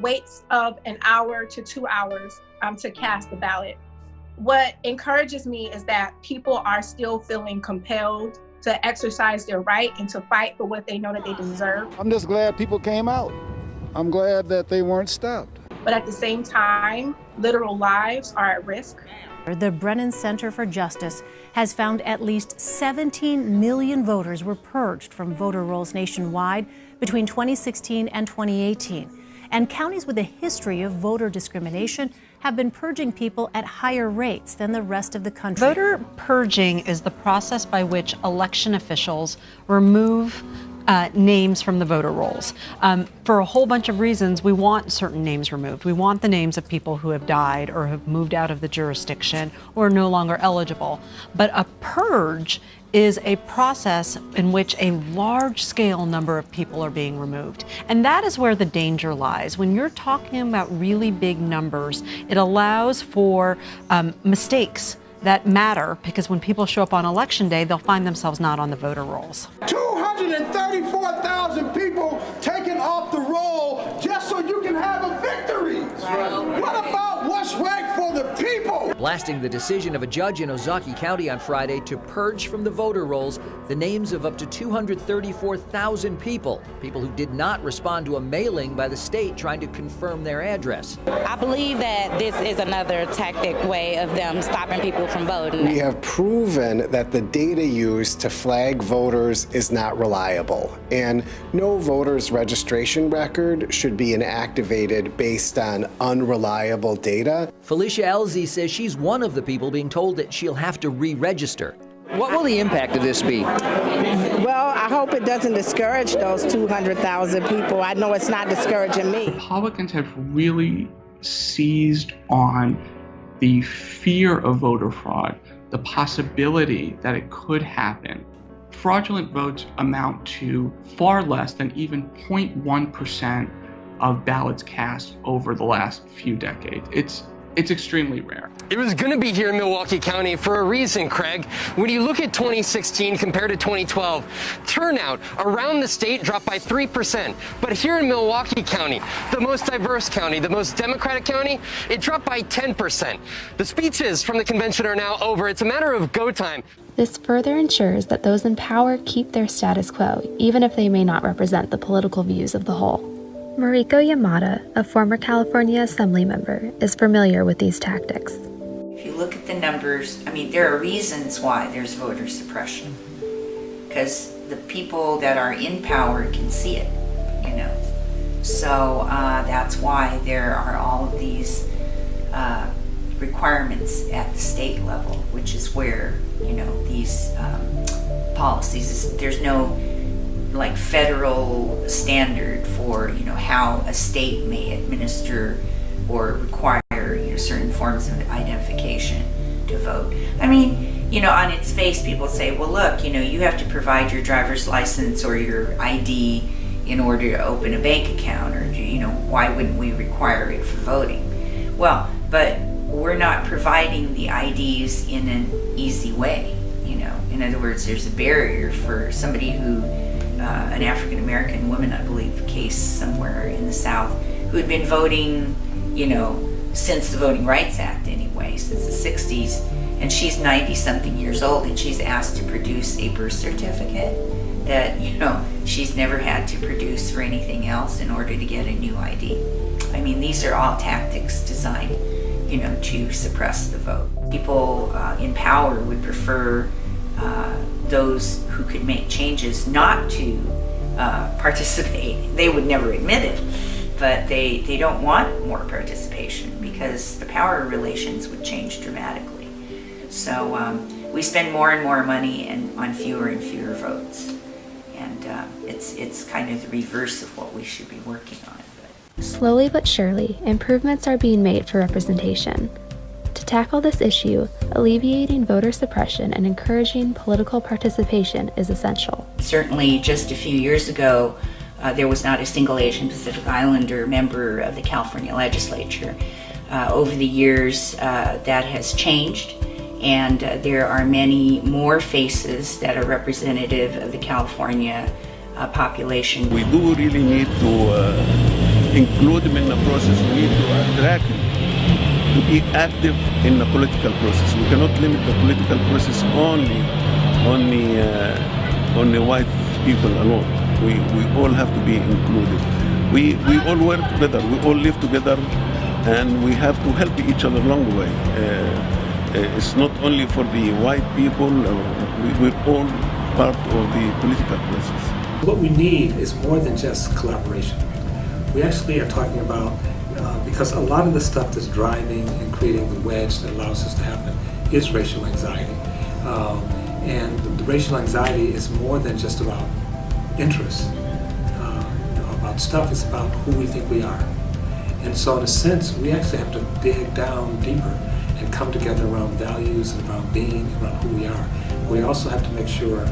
Waits of an hour to 2 hours to cast the ballot. What encourages me is that people are still feeling compelled to exercise their right and to fight for what they know that they deserve. I'm just glad people came out. I'm glad that they weren't stopped. But at the same time, literal lives are at risk. The Brennan Center for Justice has found at least 17 million voters were purged from voter rolls nationwide between 2016 and 2018. And counties with a history of voter discrimination have been purging people at higher rates than the rest of the country. Voter purging is the process by which election officials remove names from the voter rolls. For a whole bunch of reasons, we want certain names removed. We want the names of people who have died or have moved out of the jurisdiction or are no longer eligible. But a purge is a process in which a large-scale number of people are being removed. And that is where the danger lies. When you're talking about really big numbers, it allows for mistakes that matter, because when people show up on election day, they'll find themselves not on the voter rolls. 234,000 people taken off the roll just so you can have a victory. What about what's right for the people? Blasting the decision of a judge in Ozaukee County on Friday to purge from the voter rolls the names of up to 234,000 people who did not respond to a mailing by the state trying to confirm their address. I believe that this is another tactic way of them stopping people from voting. We have proven that the data used to flag voters is not reliable, and no voter's registration record should be inactivated based on unreliable data. Felicia Elzy says she's one of the people being told that she'll have to re-register. What will the impact of this be? Well, I hope it doesn't discourage those 200,000 people. I know it's not discouraging me. Republicans have really seized on the fear of voter fraud, the possibility that it could happen. Fraudulent votes amount to far less than even 0.1% of ballots cast over the last few decades. It's extremely rare. It was going to be here in Milwaukee County for a reason, Craig. When you look at 2016 compared to 2012, turnout around the state dropped by 3%. But here in Milwaukee County, the most diverse county, the most Democratic county, it dropped by 10%. The speeches from the convention are now over. It's a matter of go time. This further ensures that those in power keep their status quo, even if they may not represent the political views of the whole. Mariko Yamada, a former California Assembly member, is familiar with these tactics. If you look at the numbers, I mean, there are reasons why there's voter suppression. Because the people that are in power can see it, you know. So that's why there are all of these requirements at the state level, which is where, you know, these policies, there's no like federal standard for, you know, how a state may administer or require, you know, certain forms of identification to vote. I mean, you know, on its face, people say, well, look, you know, you have to provide your driver's license or your ID in order to open a bank account, or, you know, why wouldn't we require it for voting? Well, but we're not providing the IDs in an easy way, you know. In other words, there's a barrier for somebody who an African-American woman, I believe, case somewhere in the South, who had been voting, you know, since the Voting Rights Act anyway, since the 60s, and she's 90-something years old, and she's asked to produce a birth certificate that, you know, she's never had to produce for anything else in order to get a new ID. I mean, these are all tactics designed, you know, to suppress the vote. People in power would prefer those who could make changes not to participate. They would never admit it, but they don't want more participation because the power relations would change dramatically. So we spend more and more money on fewer and fewer votes, and it's kind of the reverse of what we should be working on. Slowly but surely, improvements are being made for representation. To tackle this issue, alleviating voter suppression and encouraging political participation is essential. Certainly, just a few years ago, there was not a single Asian Pacific Islander member of the California legislature. Over the years, that has changed, and there are many more faces that are representative of the California population. We do really need to include them in the process. We need to attract them to be active in the political process. We cannot limit the political process only on the white people alone. We all have to be included. We all work together, we all live together, and we have to help each other along the way. It's not only for the white people, we're all part of the political process. What we need is more than just collaboration. We actually are talking about because a lot of the stuff that's driving and creating the wedge that allows this to happen is racial anxiety. And the racial anxiety is more than just about interests, about stuff. It's about who we think we are. And so in a sense, we actually have to dig down deeper and come together around values and around being, around who we are. We also have to make sure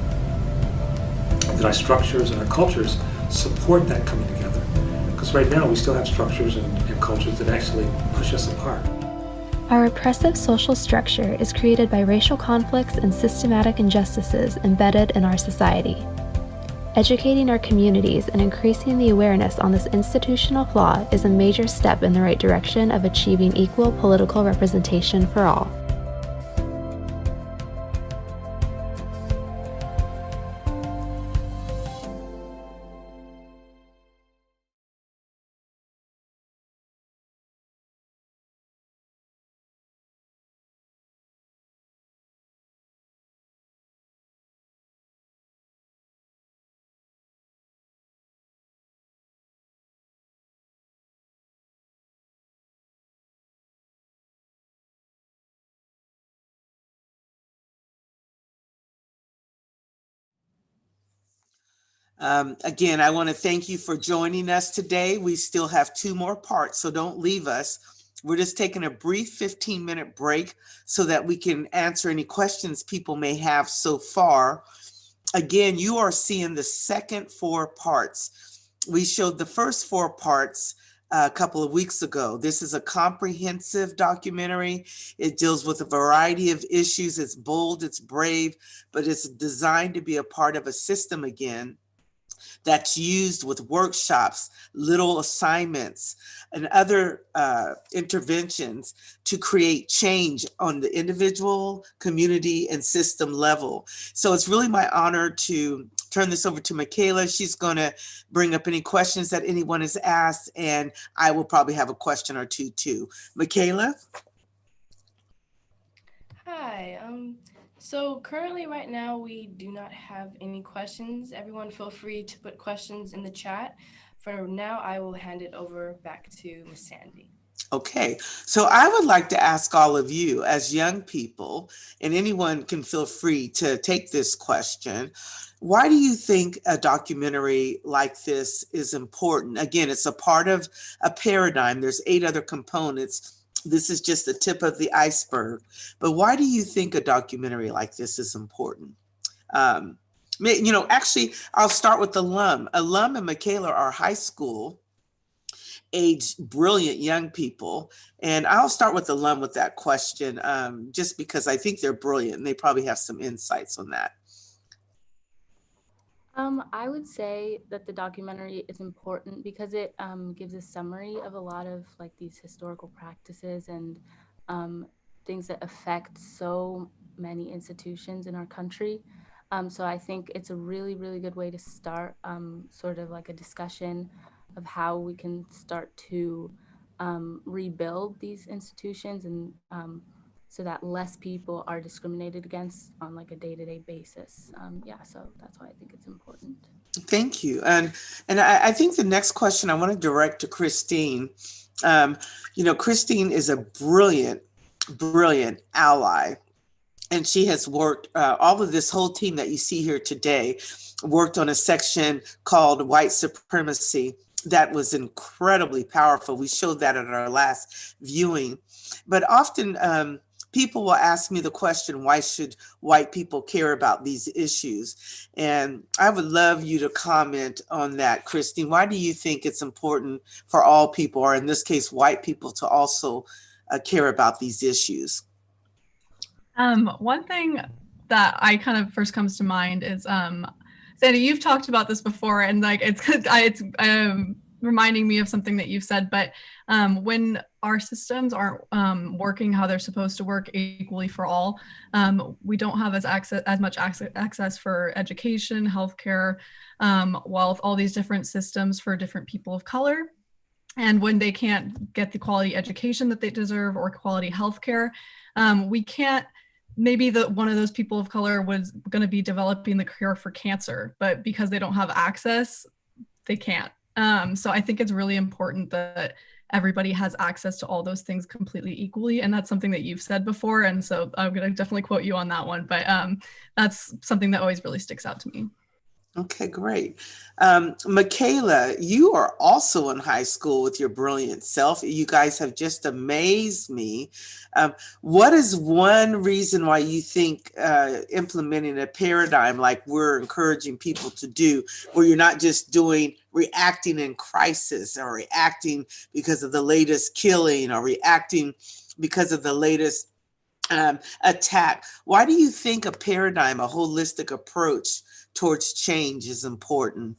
that our structures and our cultures support that coming together. Because right now we still have structures and cultures that actually push us apart. Our oppressive social structure is created by racial conflicts and systematic injustices embedded in our society. Educating our communities and increasing the awareness on this institutional flaw is a major step in the right direction of achieving equal political representation for all. Again, I want to thank you for joining us today. We still have 2 more parts, so don't leave us. We're just taking a brief 15-minute break so that we can answer any questions people may have so far. Again, you are seeing the second 4 parts. We showed the first 4 parts a couple of weeks ago. This is a comprehensive documentary. It deals with a variety of issues. It's bold, it's brave, but it's designed to be a part of a system again that's used with workshops, little assignments, and other interventions to create change on the individual, community, and system level. So it's really my honor to turn this over to Michaela. She's going to bring up any questions that anyone has asked, and I will probably have a question or two too. Michaela? Hi. So currently right now we do not have any questions. Everyone feel free to put questions in the chat. For now, I will hand it over back to Ms. Sandy. Okay, so I would like to ask all of you as young people, and anyone can feel free to take this question. Why do you think a documentary like this is important? Again, it's a part of a paradigm. There's 8 other components. This is just the tip of the iceberg. But why do you think a documentary like this is important? Actually, I'll start with Alum. Alum and Michaela are high school age, brilliant young people. And I'll start with Alum with that question, just because I think they're brilliant and they probably have some insights on that. I would say that the documentary is important because it gives a summary of a lot of like these historical practices and things that affect so many institutions in our country. So I think it's a really, really good way to start sort of like a discussion of how we can start to rebuild these institutions and so that less people are discriminated against on like a day-to-day basis. So that's why I think it's important. Thank you. And I think the next question I want to direct to Christine. Christine is a brilliant ally. And she has worked, all of this whole team that you see here today, worked on a section called White Supremacy that was incredibly powerful. We showed that at our last viewing. But often people will ask me the question, why should white people care about these issues? And I would love you to comment on that, Christine. Why do you think it's important for all people, or in this case, white people, to also care about these issues? One thing that I kind of first comes to mind is, Sandy, you've talked about this before, and like it's reminding me of something that you've said, but when our systems aren't working how they're supposed to work equally for all, we don't have as much access for education, healthcare, wealth, all these different systems for different people of color. And when they can't get the quality education that they deserve or quality healthcare, we can't. Maybe one of those people of color was going to be developing the cure for cancer, but because they don't have access, they can't. So I think it's really important that everybody has access to all those things completely equally. And that's something that you've said before. And so I'm going to definitely quote you on that one, but that's something that always really sticks out to me. Okay, great. Michaela, you are also in high school with your brilliant self. You guys have just amazed me. What is one reason why you think implementing a paradigm like we're encouraging people to do, where you're not just reacting in crisis or reacting because of the latest killing or reacting because of the latest attack? Why do you think a paradigm, a holistic approach towards change is important?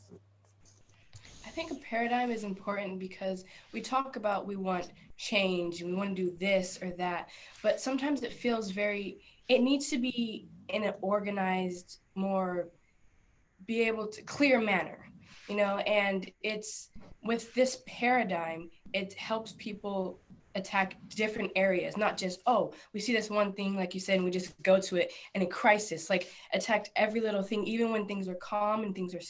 I think a paradigm is important because we talk about we want change and we want to do this or that, but sometimes it feels it needs to be in an organized, be able to clear manner, and it's with this paradigm, it helps people attack different areas, not just, we see this one thing, like you said, and we just go to it. And in crisis, like attack every little thing, even when things are calm and things are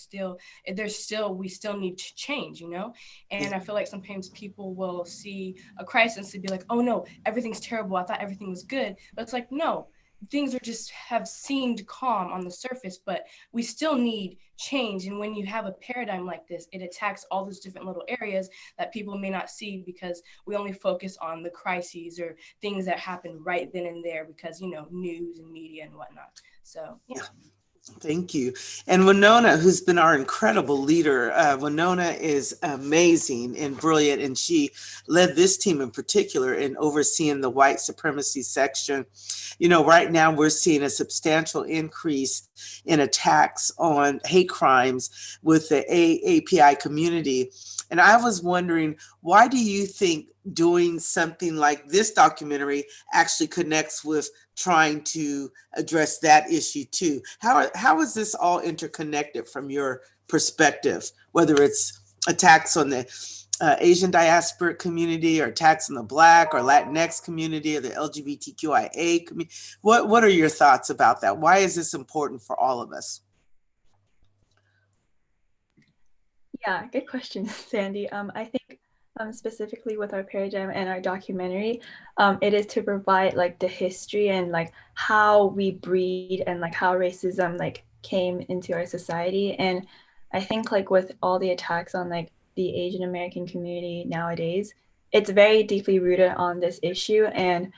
we still need to change, And I feel like sometimes people will see a crisis and be like, oh no, everything's terrible. I thought everything was good. But it's like, no, things are just have seemed calm on the surface, but we still need change. And when you have a paradigm like this, it attacks all those different little areas that people may not see because we only focus on the crises or things that happen right then and there because, you know, news and media and whatnot. So, yeah. Thank you. And Winona, who's been our incredible leader, Winona is amazing and brilliant, and she led this team in particular in overseeing the white supremacy section. You know, right now we're seeing a substantial increase in attacks on hate crimes with the API community. And I was wondering, why do you think doing something like this documentary actually connects with trying to address that issue too? How is this all interconnected from your perspective, whether it's attacks on the Asian diasporic community or attacks on the Black or Latinx community or the LGBTQIA community? What are your thoughts about that? Why is this important for all of us? Yeah, good question, Sandy. I think specifically with our paradigm and our documentary, it is to provide like the history and like how we breed and like how racism like came into our society. And I think like with all the attacks on like the Asian American community nowadays, it's very deeply rooted on this issue. And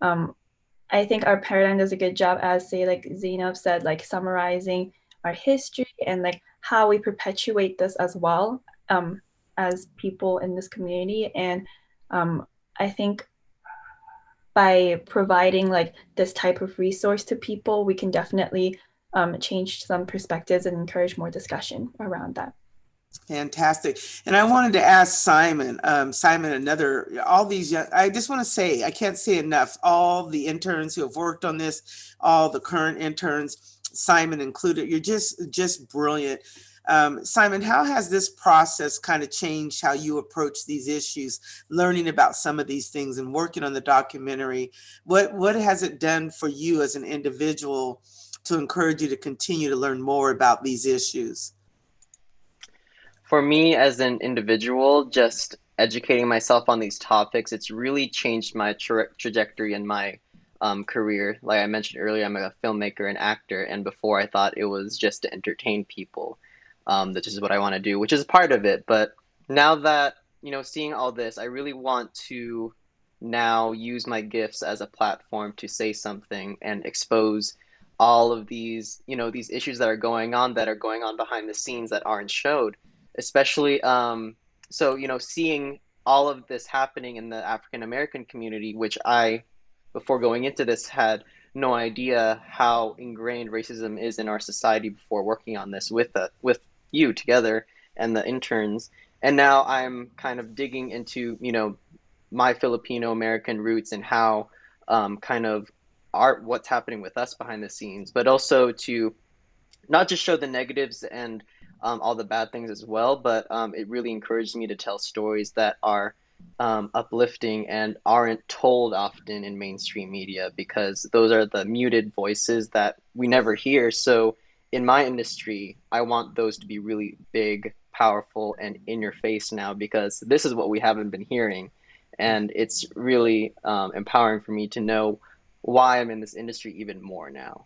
I think our paradigm does a good job, as say like Zainab said, like summarizing our history and like how we perpetuate this as well as people in this community. And I think by providing like this type of resource to people, we can definitely change some perspectives and encourage more discussion around that. Fantastic. And I wanted to ask Simon, all these young, I just want to say, I can't say enough, all the interns who have worked on this, all the current interns, Simon included, you're just brilliant. Simon, how has this process kind of changed how you approach these issues, learning about some of these things and working on the documentary? What has it done for you as an individual to encourage you to continue to learn more about these issues? For me as an individual, just educating myself on these topics, it's really changed my trajectory in my career. Like I mentioned earlier, I'm a filmmaker and actor, and before I thought it was just to entertain people. That is what I want to do, which is part of it. But now that, you know, seeing all this, I really want to now use my gifts as a platform to say something and expose all of these, you know, these issues that are going on behind the scenes that aren't showed. Especially, so, you know, seeing all of this happening in the African American community, which I, before going into this, had no idea how ingrained racism is in our society before working on this with you together and the interns. And now I'm kind of digging into, you know, my Filipino American roots and how kind of what's happening with us behind the scenes, but also to not just show the negatives and all the bad things as well, but it really encouraged me to tell stories that are uplifting and aren't told often in mainstream media, because those are the muted voices that we never hear. So in my industry, I want those to be really big, powerful, and in your face now, because this is what we haven't been hearing. And it's really empowering for me to know why I'm in this industry even more now.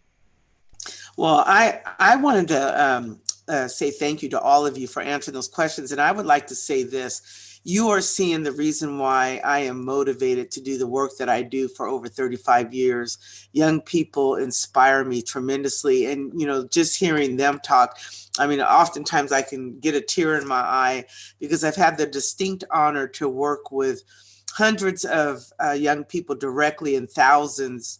Well, I wanted to say thank you to all of you for answering those questions. And I would like to say this. You are seeing the reason why I am motivated to do the work that I do for over 35 years. Young people inspire me tremendously. And, you know, just hearing them talk, I mean, oftentimes I can get a tear in my eye because I've had the distinct honor to work with hundreds of young people directly and thousands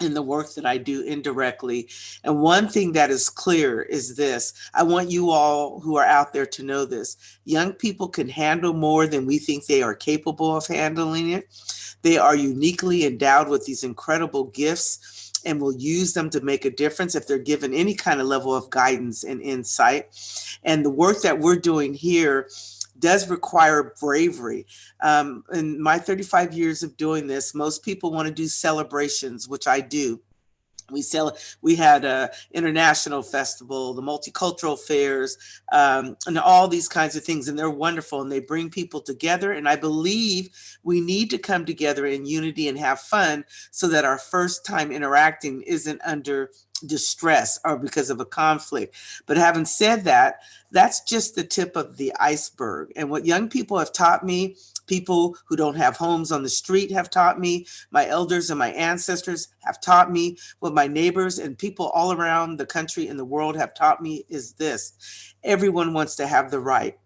in the work that I do indirectly. And one thing that is clear is this. I want you all who are out there to know this. Young people can handle more than we think they are capable of handling it. They are uniquely endowed with these incredible gifts and will use them to make a difference if they're given any kind of level of guidance and insight. And the work that we're doing here does require bravery. In my 35 years of doing this, most people want to do celebrations, which I do. We had a international festival, the multicultural fairs, and all these kinds of things, and they're wonderful, and they bring people together. And I believe we need to come together in unity and have fun so that our first time interacting isn't under distress or because of a conflict. But having said that, that's just the tip of the iceberg. And what young people have taught me, people who don't have homes on the street have taught me, my elders and my ancestors have taught me, what my neighbors and people all around the country and the world have taught me is this: everyone wants to have the right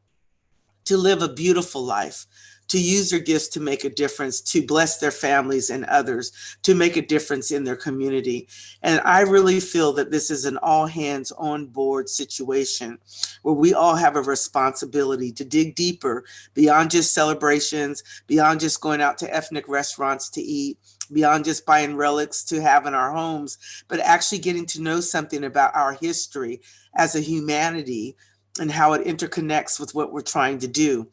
to live a beautiful life, to use their gifts to make a difference, to bless their families and others, to make a difference in their community. And I really feel that this is an all hands on board situation where we all have a responsibility to dig deeper beyond just celebrations, beyond just going out to ethnic restaurants to eat, beyond just buying relics to have in our homes, but actually getting to know something about our history as a humanity and how it interconnects with what we're trying to do.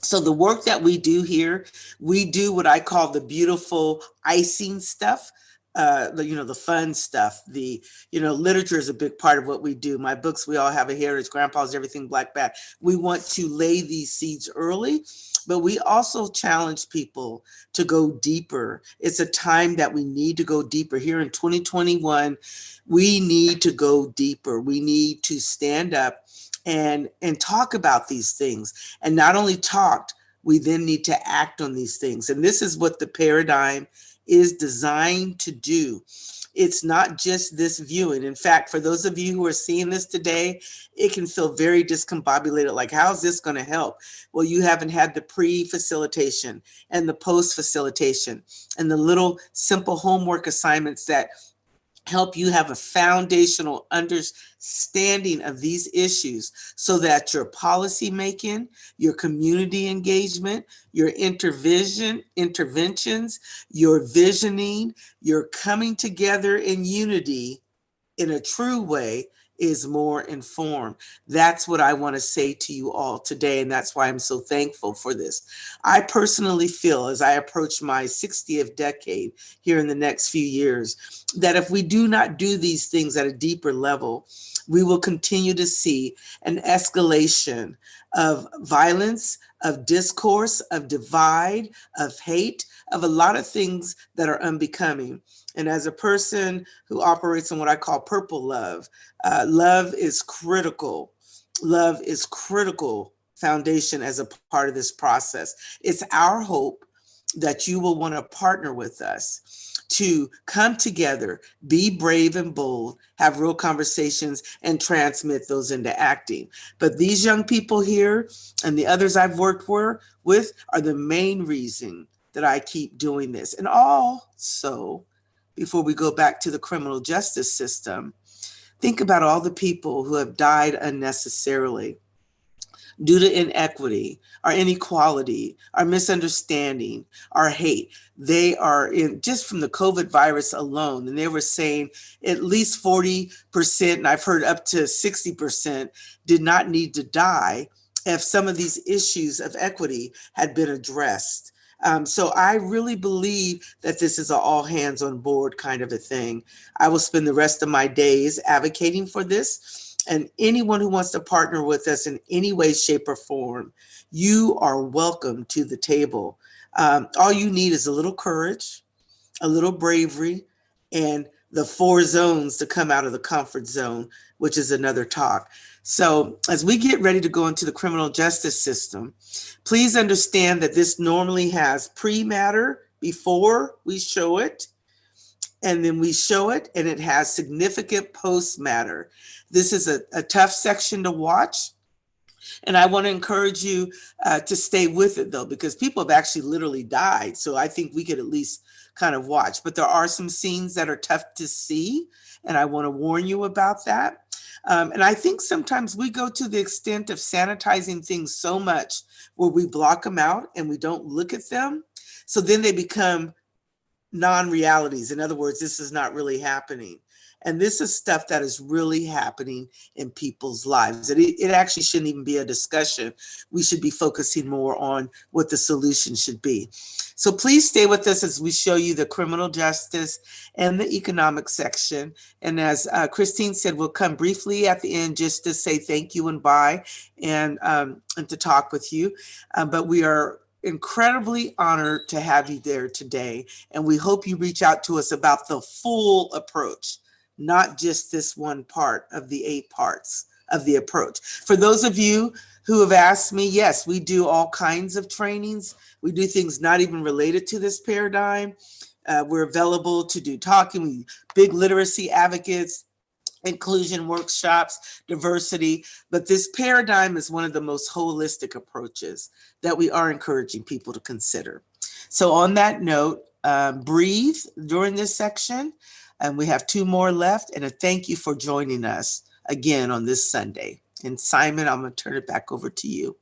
So the work that we do here, we do what I call the beautiful icing stuff, the fun stuff. Literature is a big part of what we do. My books, We All Have a Heritage, Grandpa's Everything Black Bat. We want to lay these seeds early, but we also challenge people to go deeper. It's a time that we need to go deeper. Here in 2021, we need to go deeper. We need to stand up and talk about these things. And not only talked, we then need to act on these things. And this is what the paradigm is designed to do. It's not just this viewing. In fact, for those of you who are seeing this today, it can feel very discombobulated, like, how's this going to help? Well, you haven't had the pre-facilitation and the post-facilitation and the little simple homework assignments that help you have a foundational understanding of these issues so that your policy making, your community engagement, your interventions, your visioning, your coming together in unity in a true way is more informed. That's what I want to say to you all today, and that's why I'm so thankful for this. I personally feel, as I approach my 60th decade here in the next few years, that if we do not do these things at a deeper level, we will continue to see an escalation of violence, of discourse, of divide, of hate, of a lot of things that are unbecoming. And as a person who operates on what I call purple love, love is critical. Love is critical foundation as a part of this process. It's our hope that you will want to partner with us to come together, be brave and bold, have real conversations, and transmit those into acting. But these young people here and the others I've worked with are the main reason that I keep doing this. And also, before we go back to the criminal justice system, think about all the people who have died unnecessarily due to inequity, our inequality, our misunderstanding, our hate. They are in, just from the COVID virus alone, and they were saying at least 40%, and I've heard up to 60%, did not need to die if some of these issues of equity had been addressed. So I really believe that this is an all hands on board kind of a thing. I will spend the rest of my days advocating for this. And anyone who wants to partner with us in any way, shape, or form, you are welcome to the table. All you need is a little courage, a little bravery, and the 4 zones to come out of the comfort zone, which is another talk. So as we get ready to go into the criminal justice system, please understand that this normally has pre-matter before we show it, and then we show it, and it has significant post-matter. This is a tough section to watch, and I want to encourage you to stay with it, though, because people have actually literally died, so I think we could at least kind of watch. But there are some scenes that are tough to see, and I want to warn you about that. And I think sometimes we go to the extent of sanitizing things so much where we block them out and we don't look at them. So then they become non-realities. In other words, this is not really happening. And this is stuff that is really happening in people's lives. It actually shouldn't even be a discussion. We should be focusing more on what the solution should be. So please stay with us as we show you the criminal justice and the economic section. And as Christine said, we'll come briefly at the end just to say thank you and bye and to talk with you. But we are incredibly honored to have you there today. And we hope you reach out to us about the full approach, not just this one part of the 8 parts of the approach. For those of you who have asked me, yes, we do all kinds of trainings. We do things not even related to this paradigm. We're available to do talking, big literacy advocates, inclusion workshops, diversity, but this paradigm is one of the most holistic approaches that we are encouraging people to consider. So on that note, breathe during this section, and we have 2 more left, and a thank you for joining us again on this Sunday. And Simon, I'm going to turn it back over to you.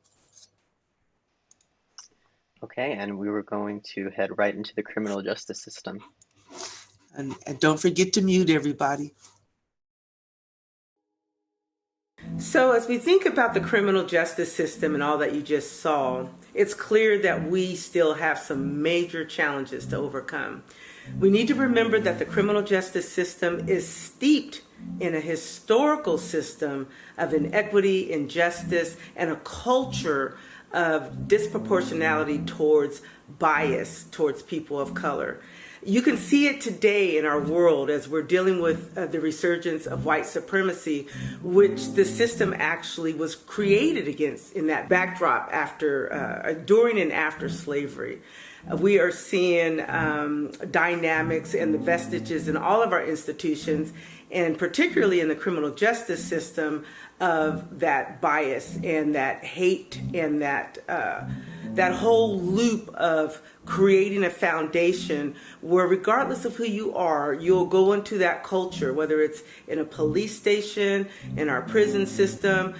Okay, and we were going to head right into the criminal justice system. And don't forget to mute everybody. So as we think about the criminal justice system and all that you just saw, it's clear that we still have some major challenges to overcome. We need to remember that the criminal justice system is steeped in a historical system of inequity, injustice, and a culture of disproportionality towards bias towards people of color. You can see it today in our world as we're dealing with the resurgence of white supremacy, which the system actually was created against in that backdrop after, during and after slavery. We are seeing dynamics and the vestiges in all of our institutions, and particularly in the criminal justice system, of that bias and that hate and that whole loop of creating a foundation where regardless of who you are, you'll go into that culture, whether it's in a police station, in our prison system,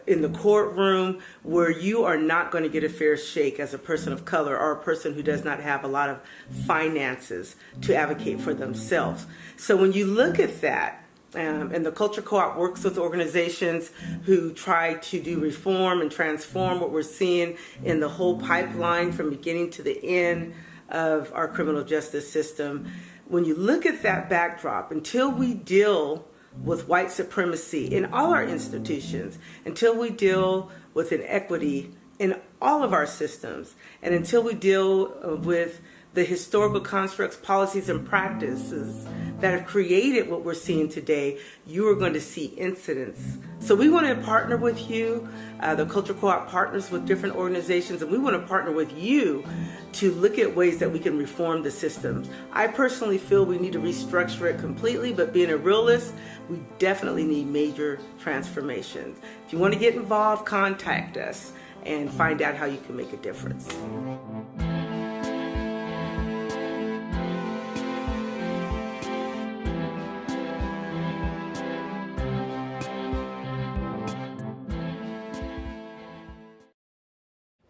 in the courtroom, where you are not going to get a fair shake as a person of color or a person who does not have a lot of finances to advocate for themselves. So when you look at that, and the Culture Co-op works with organizations who try to do reform and transform what we're seeing in the whole pipeline from beginning to the end of our criminal justice system. When you look at that backdrop, until we deal with white supremacy in all our institutions, until we deal with inequity in all of our systems, and until we deal with the historical constructs, policies, and practices that have created what we're seeing today, you are going to see incidents. So we want to partner with you. The Culture Co-op partners with different organizations, and we want to partner with you to look at ways that we can reform the systems. I personally feel we need to restructure it completely, but being a realist, we definitely need major transformations. If you want to get involved, contact us and find out how you can make a difference.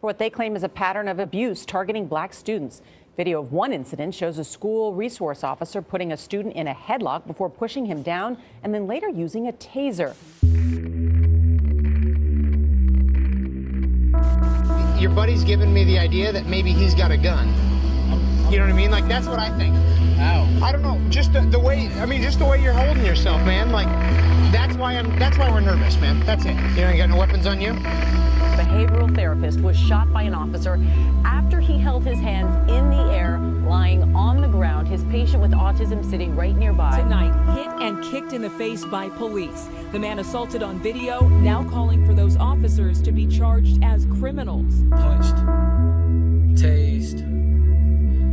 For what they claim is a pattern of abuse targeting black students. Video of one incident shows a school resource officer putting a student in a headlock before pushing him down and then later using a taser. Your buddy's giving me the idea that maybe he's got a gun. You know what I mean? Like, that's what I think. How? I don't know. Just the way, just the way you're holding yourself, man. Like, that's why we're nervous, man. That's it. You know, you got no weapons on you? Behavioral therapist was shot by an officer after he held his hands in the air, lying on the ground, his patient with autism sitting right nearby. Tonight, hit and kicked in the face by police. The man assaulted on video, now calling for those officers to be charged as criminals. Punched, tased,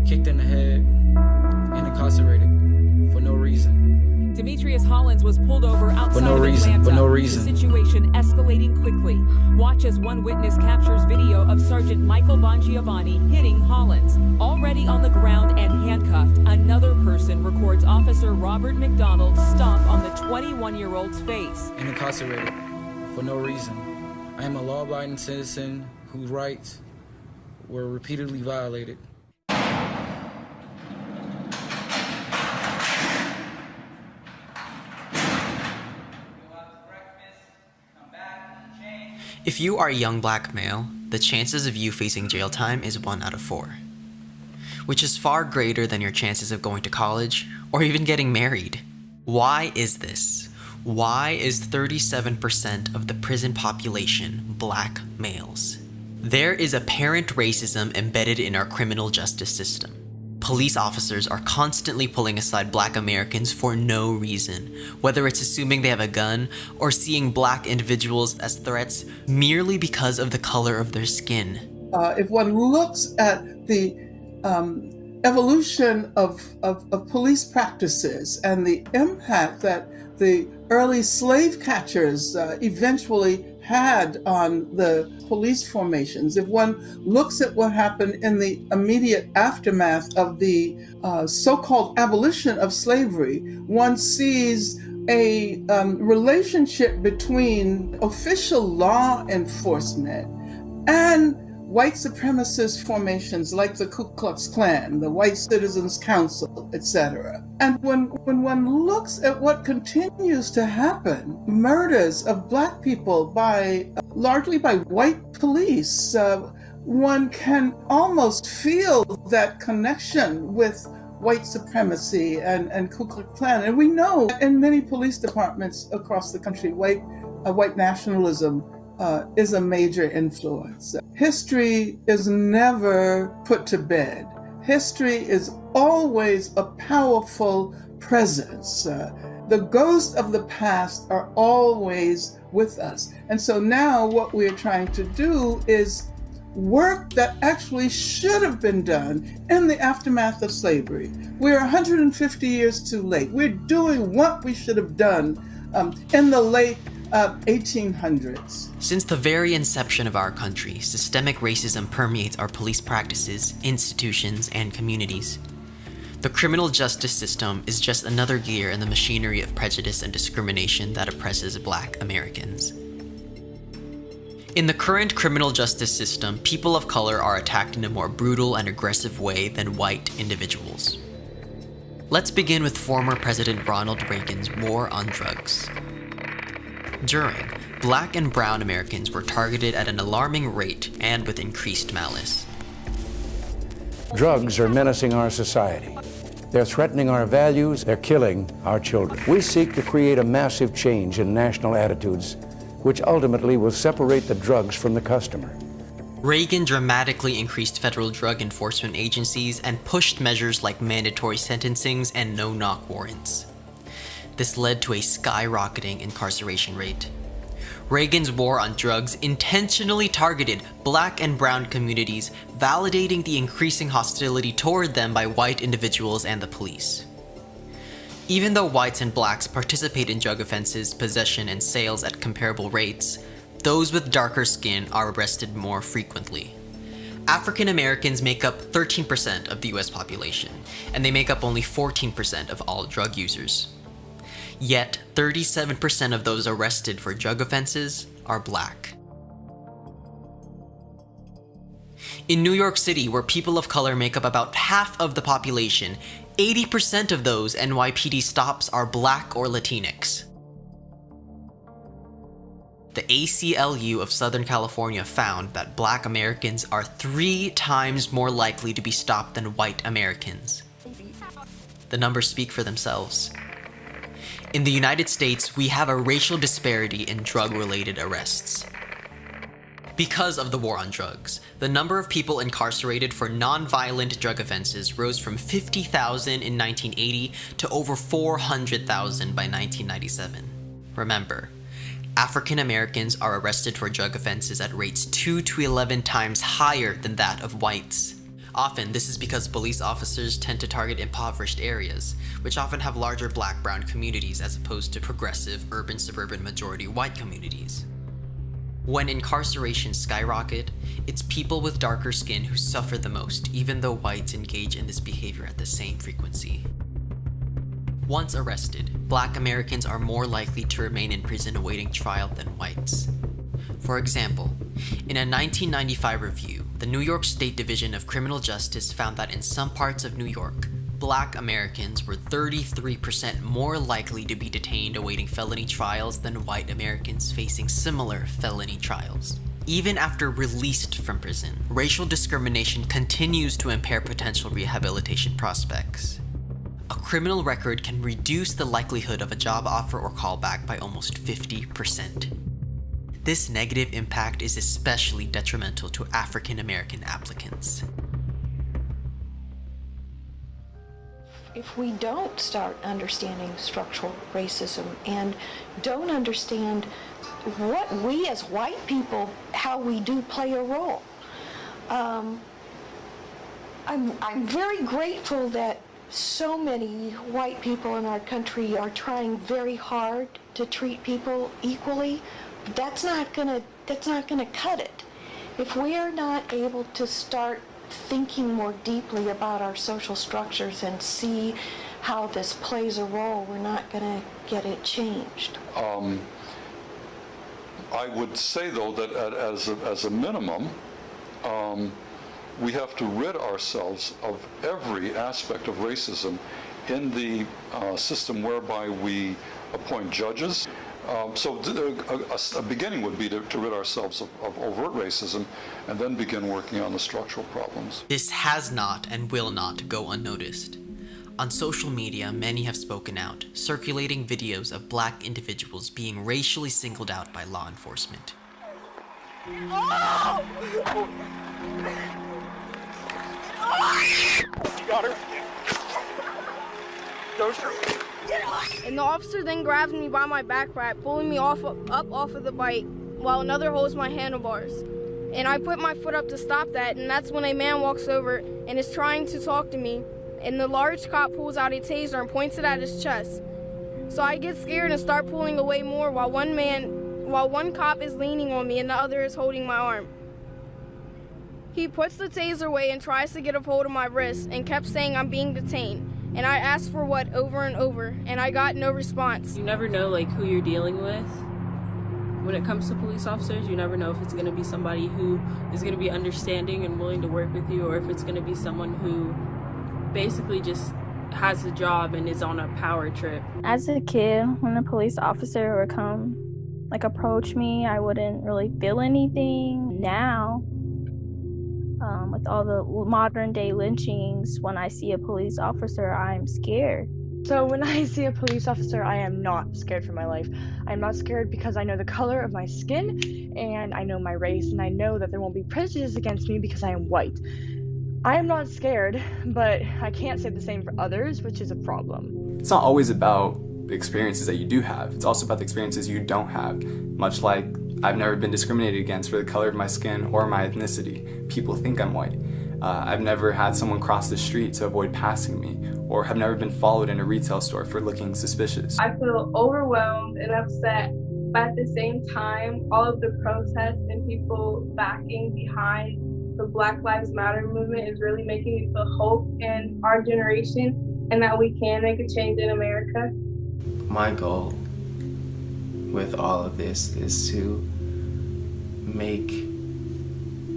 kicked in the head, and incarcerated for no reason. Demetrius Hollins was pulled over outside of Atlanta. For no reason. The situation escalating quickly. Watch as one witness captures video of Sergeant Michael Bongiovanni hitting Hollins. Already on the ground and handcuffed, another person records Officer Robert McDonald's stomp on the 21-year-old's face. And incarcerated for no reason. I am a law-abiding citizen whose rights were repeatedly violated. If you are a young black male, the chances of you facing jail time is 1 out of 4, which is far greater than your chances of going to college or even getting married. Why is this? Why is 37% of the prison population black males? There is apparent racism embedded in our criminal justice system. Police officers are constantly pulling aside black Americans for no reason, whether it's assuming they have a gun or seeing black individuals as threats merely because of the color of their skin. If one looks at the evolution of police practices and the impact that the early slave catchers eventually had on the police formations, if one looks at what happened in the immediate aftermath of the so-called abolition of slavery, one sees a relationship between official law enforcement and white supremacist formations like the Ku Klux Klan, the White Citizens Council, etc. And when one looks at what continues to happen, murders of black people largely by white police, one can almost feel that connection with white supremacy and Ku Klux Klan. And we know in many police departments across the country, white nationalism is a major influence. History is never put to bed. History is always a powerful presence. The ghosts of the past are always with us. And so now what we're trying to do is work that actually should have been done in the aftermath of slavery. We're 150 years too late. We're doing what we should have done in the late 1800s. Since the very inception of our country, systemic racism permeates our police practices, institutions, and communities. The criminal justice system is just another gear in the machinery of prejudice and discrimination that oppresses black Americans. In the current criminal justice system, people of color are attacked in a more brutal and aggressive way than white individuals. Let's begin with former President Ronald Reagan's war on drugs. During, black and brown Americans were targeted at an alarming rate and with increased malice. Drugs are menacing our society. They're threatening our values, they're killing our children. We seek to create a massive change in national attitudes, which ultimately will separate the drugs from the customer. Reagan dramatically increased federal drug enforcement agencies and pushed measures like mandatory sentencings and no-knock warrants. This led to a skyrocketing incarceration rate. Reagan's war on drugs intentionally targeted black and brown communities, validating the increasing hostility toward them by white individuals and the police. Even though whites and blacks participate in drug offenses, possession, and sales at comparable rates, those with darker skin are arrested more frequently. African Americans make up 13% of the US population, and they make up only 14% of all drug users. Yet, 37% of those arrested for drug offenses are black. In New York City, where people of color make up about half of the population, 80% of those NYPD stops are black or Latinx. The ACLU of Southern California found that black Americans are 3 times more likely to be stopped than white Americans. The numbers speak for themselves. In the United States, we have a racial disparity in drug-related arrests. Because of the war on drugs, the number of people incarcerated for non-violent drug offenses rose from 50,000 in 1980 to over 400,000 by 1997. Remember, African Americans are arrested for drug offenses at rates 2 to 11 times higher than that of whites. Often, this is because police officers tend to target impoverished areas, which often have larger black-brown communities as opposed to progressive, urban-suburban majority white communities. When incarcerations skyrocket, it's people with darker skin who suffer the most, even though whites engage in this behavior at the same frequency. Once arrested, black Americans are more likely to remain in prison awaiting trial than whites. For example, in a 1995 review, the New York State Division of Criminal Justice found that in some parts of New York, Black Americans were 33% more likely to be detained awaiting felony trials than white Americans facing similar felony trials. Even after released from prison, racial discrimination continues to impair potential rehabilitation prospects. A criminal record can reduce the likelihood of a job offer or callback by almost 50%. This negative impact is especially detrimental to African American applicants. If we don't start understanding structural racism and don't understand what we as white people, how we do play a role, I'm very grateful that so many white people in our country are trying very hard to treat people equally. But that's not gonna cut it. If we are not able to start thinking more deeply about our social structures and see how this plays a role, we're not going to get it changed. I would say, though, that as a minimum, we have to rid ourselves of every aspect of racism in the system whereby we appoint judges. So a beginning would be to rid ourselves of overt racism and then begin working on the structural problems. This has not and will not go unnoticed. On social media, many have spoken out, circulating videos of Black individuals being racially singled out by law enforcement. Oh! Got her. Don't shoot. And the officer then grabs me by my backpack, pulling me up off of the bike, while another holds my handlebars. And I put my foot up to stop that, and that's when a man walks over and is trying to talk to me. And the large cop pulls out a taser and points it at his chest. So I get scared and start pulling away more while one cop is leaning on me and the other is holding my arm. He puts the taser away and tries to get a hold of my wrist and kept saying I'm being detained. And I asked for what over and over, and I got no response. You never know who you're dealing with. When it comes to police officers, you never know if it's going to be somebody who is going to be understanding and willing to work with you, or if it's going to be someone who basically just has a job and is on a power trip. As a kid, when a police officer would come, approach me, I wouldn't really feel anything. Now, with all the modern day lynchings, when I see a police officer, I'm scared. So when I see a police officer, I am not scared for my life. I'm not scared because I know the color of my skin and I know my race, and I know that there won't be prejudice against me because I am white. I am not scared, but I can't say the same for others, which is a problem. It's not always about the experiences that you do have. It's also about the experiences you don't have. Much like I've never been discriminated against for the color of my skin or my ethnicity. People think I'm white. I've never had someone cross the street to avoid passing me, or have never been followed in a retail store for looking suspicious. I feel overwhelmed and upset, but at the same time, all of the protests and people backing behind the Black Lives Matter movement is really making me feel hope in our generation and that we can make a change in America. My goal with all of this is to make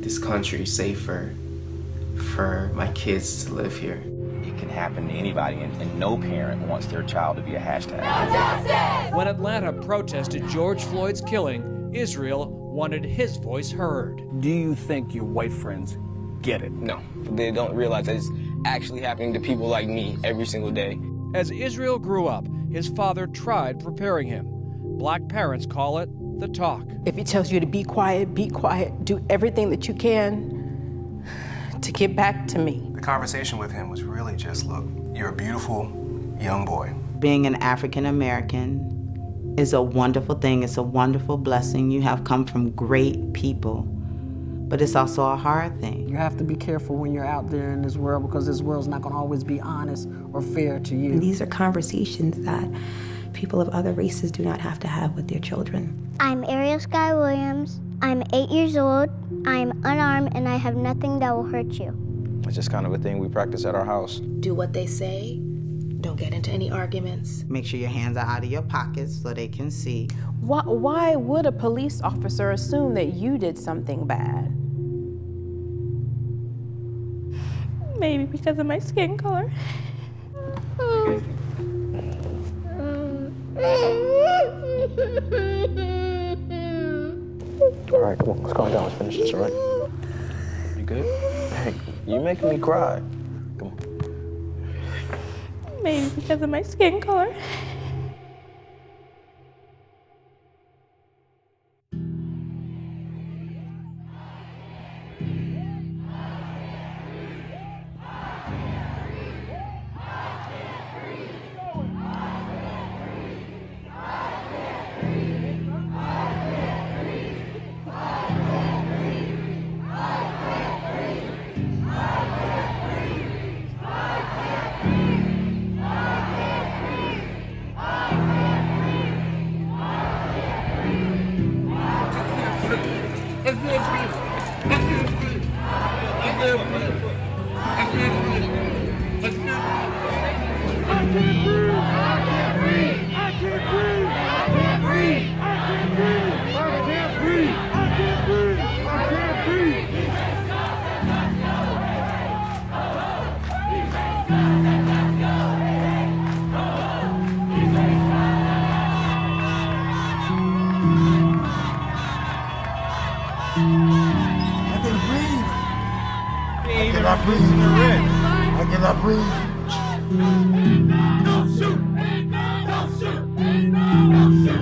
this country safer for my kids to live here. It can happen to anybody, and no parent wants their child to be a hashtag. No justice! When Atlanta protested George Floyd's killing, Israel wanted his voice heard. Do you think your white friends get it? No, they don't realize that it's actually happening to people like me every single day. As Israel grew up, his father tried preparing him. Black parents call it the talk. If he tells you to be quiet, do everything that you can to get back to me. The conversation with him was really just, look, you're a beautiful young boy. Being an African American is a wonderful thing. It's a wonderful blessing. You have come from great people, but it's also a hard thing. You have to be careful when you're out there in this world, because this world's not going to always be honest or fair to you. And these are conversations that people of other races do not have to have with their children. I'm Ariel Sky Williams. I'm 8 years old. I'm unarmed and I have nothing that will hurt you. It's just kind of a thing we practice at our house. Do what they say. Don't get into any arguments. Make sure your hands are out of your pockets so they can see. Why would a police officer assume that you did something bad? Maybe because of my skin color. All right, come on, let's calm down. Let's finish this, all right? You good? Hey, you making me cry. Come on. Maybe because of my skin color. I cannot breathe. Don't shoot! Don't shoot! Don't shoot!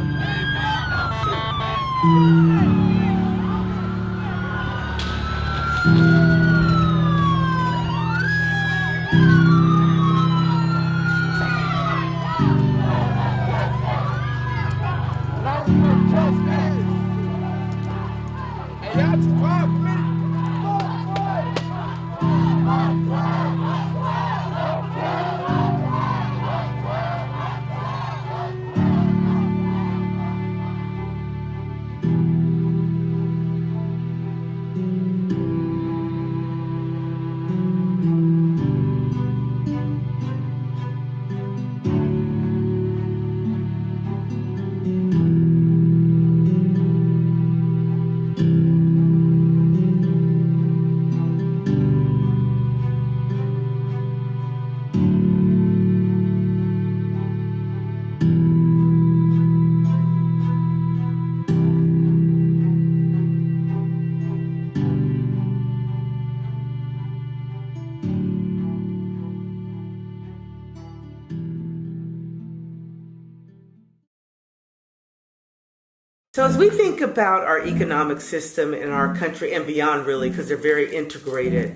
So as we think about our economic system in our country and beyond, really, because they're very integrated,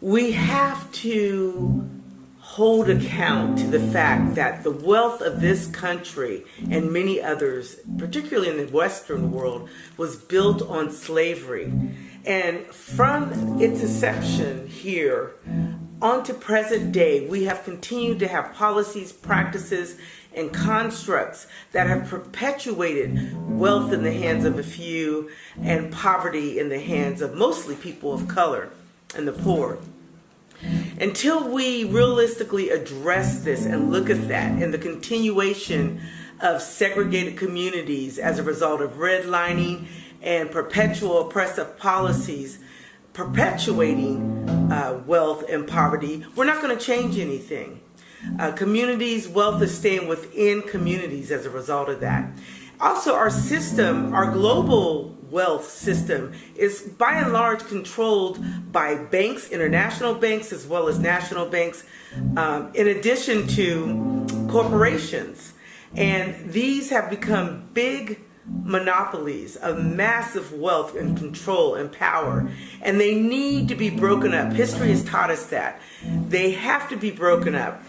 we have to hold account to the fact that the wealth of this country and many others, particularly in the Western world, was built on slavery. And from its inception here on to present day, we have continued to have policies, practices, and constructs that have perpetuated wealth in the hands of a few and poverty in the hands of mostly people of color and the poor. Until we realistically address this and look at that and the continuation of segregated communities as a result of redlining and perpetual oppressive policies perpetuating wealth and poverty, we're not going to change anything. Communities' wealth is staying within communities as a result of that. Also, our system, our global wealth system, is by and large controlled by banks, international banks, as well as national banks, in addition to corporations. And these have become big monopolies of massive wealth and control and power. And they need to be broken up. History has taught us that. They have to be broken up,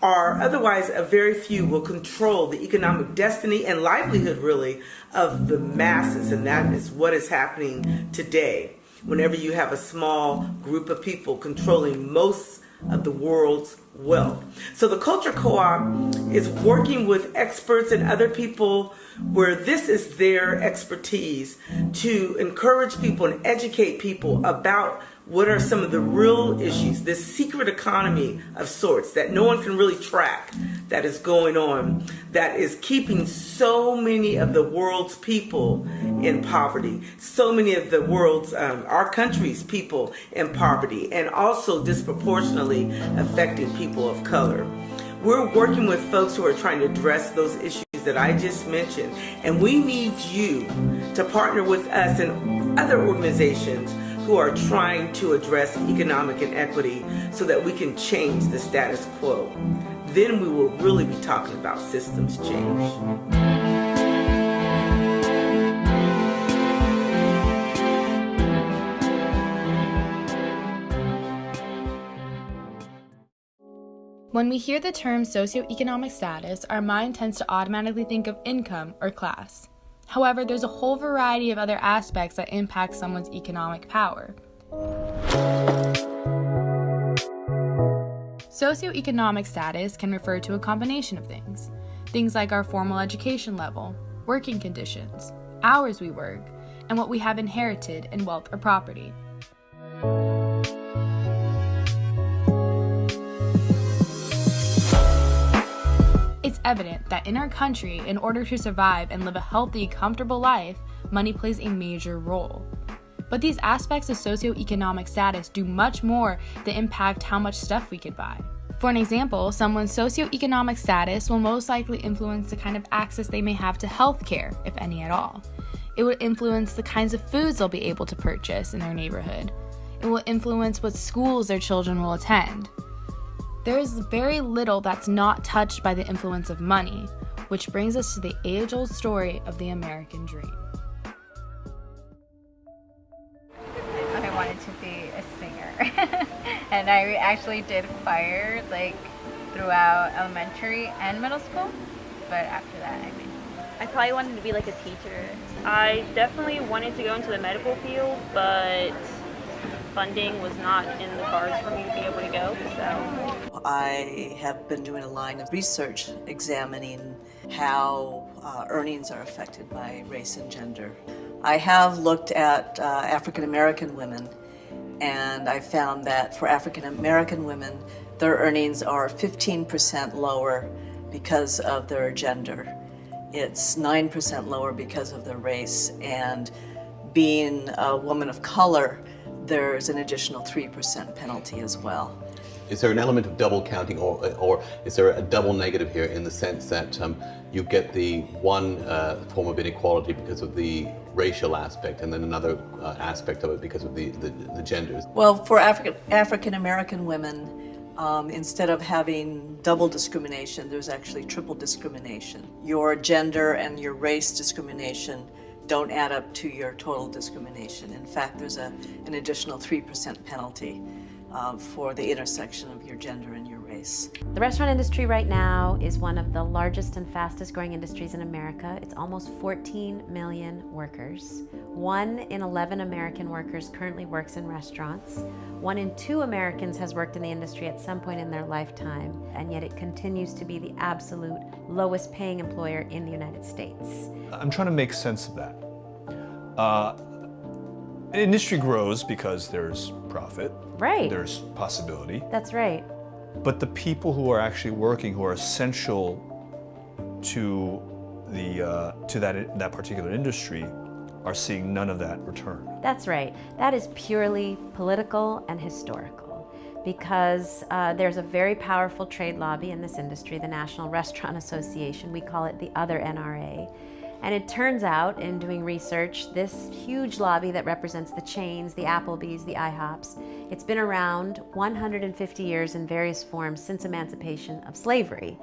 or otherwise a very few will control the economic destiny and livelihood, really, of the masses. And that is what is happening today. Whenever you have a small group of people controlling most of the world's wealth. So the Culture Co-op is working with experts and other people where this is their expertise to encourage people and educate people about what are some of the real issues, this secret economy of sorts that no one can really track, that is going on, that is keeping so many of the world's people in poverty, so many of the world's, our country's people in poverty, and also disproportionately affecting people of color. We're working with folks who are trying to address those issues that I just mentioned, and we need you to partner with us and other organizations who are trying to address economic inequity so that we can change the status quo. Then we will really be talking about systems change. When we hear the term socioeconomic status, our mind tends to automatically think of income or class. However, there's a whole variety of other aspects that impact someone's economic power. Socioeconomic status can refer to a combination of things. Things like our formal education level, working conditions, hours we work, and what we have inherited in wealth or property. It's evident that in our country, in order to survive and live a healthy, comfortable life, money plays a major role. But these aspects of socioeconomic status do much more than impact how much stuff we could buy. For an example, someone's socioeconomic status will most likely influence the kind of access they may have to healthcare, if any at all. It will influence the kinds of foods they'll be able to purchase in their neighborhood. It will influence what schools their children will attend. There is very little that's not touched by the influence of money, which brings us to the age-old story of the American dream. I wanted to be a singer, and I actually did choir throughout elementary and middle school, but after that, I probably wanted to be like a teacher. I definitely wanted to go into the medical field, but funding was not in the cards for me to be able to go, so. I have been doing a line of research examining how earnings are affected by race and gender. I have looked at African American women, and I found that for African American women, their earnings are 15% lower because of their gender. It's 9% lower because of their race, and being a woman of color, there's an additional 3% penalty as well. Is there an element of double counting, or is there a double negative here in the sense that you get the one form of inequality because of the racial aspect and then another aspect of it because of the genders? Well, for African American women, instead of having double discrimination, there's actually triple discrimination. Your gender and your race discrimination don't add up to your total discrimination. In fact, there's an additional 3% penalty for the intersection of your gender and your race. The restaurant industry right now is one of the largest and fastest growing industries in America. It's almost 14 million workers. 1 in 11 American workers currently works in restaurants. 1 in 2 Americans has worked in the industry at some point in their lifetime, and yet it continues to be the absolute lowest paying employer in the United States. I'm trying to make sense of that. Industry grows because there's profit. Right. There's possibility. That's right. But the people who are actually working, who are essential to that particular industry, are seeing none of that return. That's right. That is purely political and historical, because there's a very powerful trade lobby in this industry, the National Restaurant Association. We call it the other NRA. And it turns out, in doing research, this huge lobby that represents the chains, the Applebee's, the IHOPs, it's been around 150 years in various forms since emancipation of slavery.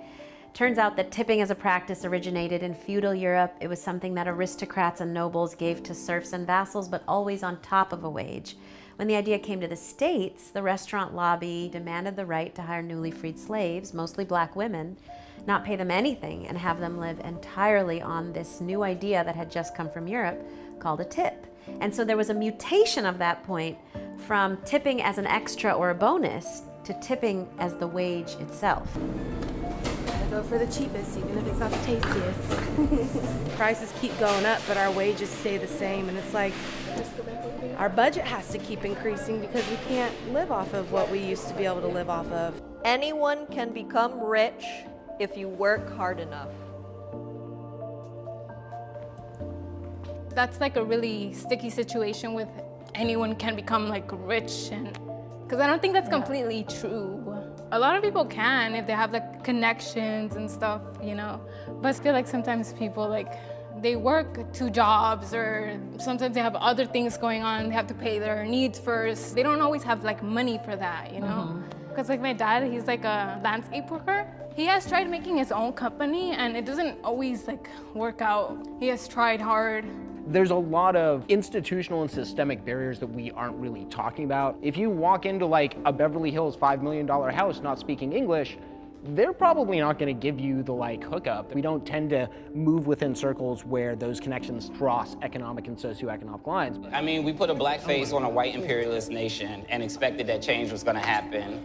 Turns out that tipping as a practice originated in feudal Europe. It was something that aristocrats and nobles gave to serfs and vassals, but always on top of a wage. When the idea came to the States, the restaurant lobby demanded the right to hire newly freed slaves, mostly black women, not pay them anything, and have them live entirely on this new idea that had just come from Europe called a tip. And so there was a mutation of that point from tipping as an extra or a bonus to tipping as the wage itself. I go for the cheapest, even if it's not the tastiest. Prices keep going up, but our wages stay the same, and it's like our budget has to keep increasing because we can't live off of what we used to be able to live off of. Anyone can become rich if you work hard enough. That's like a really sticky situation with anyone can become rich, and because I don't think that's completely true. A lot of people can if they have like connections and stuff, you know. But I feel like sometimes people like they work 2 jobs, or sometimes they have other things going on. They have to pay their needs first. They don't always have like money for that, you know. Because like my dad, he's like a landscape worker. He has tried making his own company and it doesn't always like work out. He has tried hard. There's a lot of institutional and systemic barriers that we aren't really talking about. If you walk into like a Beverly Hills $5 million house not speaking English, they're probably not going to give you the like hookup. We don't tend to move within circles where those connections cross economic and socioeconomic lines. I mean, we put a black face on a white imperialist nation and expected that change was going to happen.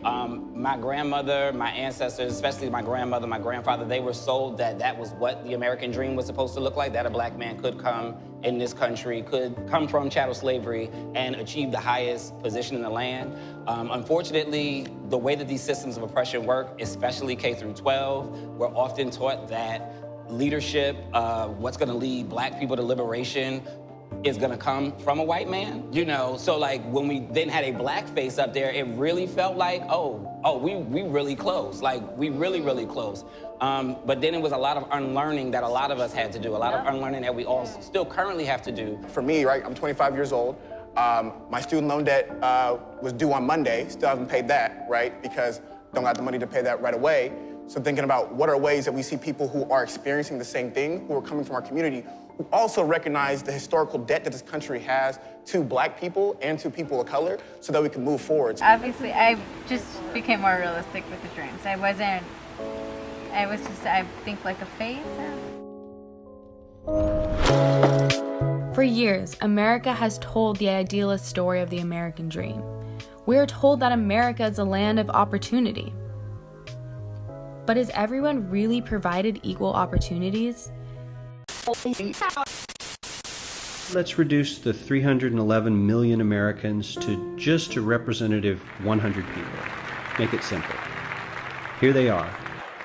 My grandmother, my ancestors, especially my grandmother, my grandfather, they were sold that that was what the American dream was supposed to look like, that a black man could come in this country, could come from chattel slavery and achieve the highest position in the land. Unfortunately, the way that these systems of oppression work, especially K through 12, we're often taught that leadership, what's gonna lead black people to liberation, is gonna come from a white man, you know? So like when we then had a black face up there, it really felt like, we really close, like we really close. But then it was a lot of unlearning that a lot of us had to do, a lot of unlearning that we all still currently have to do. For me, right, I'm 25 years old. My student loan debt was due on Monday, still haven't paid that, right? Because don't got the money to pay that right away. So thinking about what are ways that we see people who are experiencing the same thing, who are coming from our community, who also recognize the historical debt that this country has to black people and to people of color so that we can move forward. Obviously, I just became more realistic with the dreams. I was just, I think, like a phase. For years, America has told the idealist story of the American dream. We are told that America is a land of opportunity. But is everyone really provided equal opportunities? Let's reduce the 311 million Americans to just a representative 100 people. Make it simple. Here they are.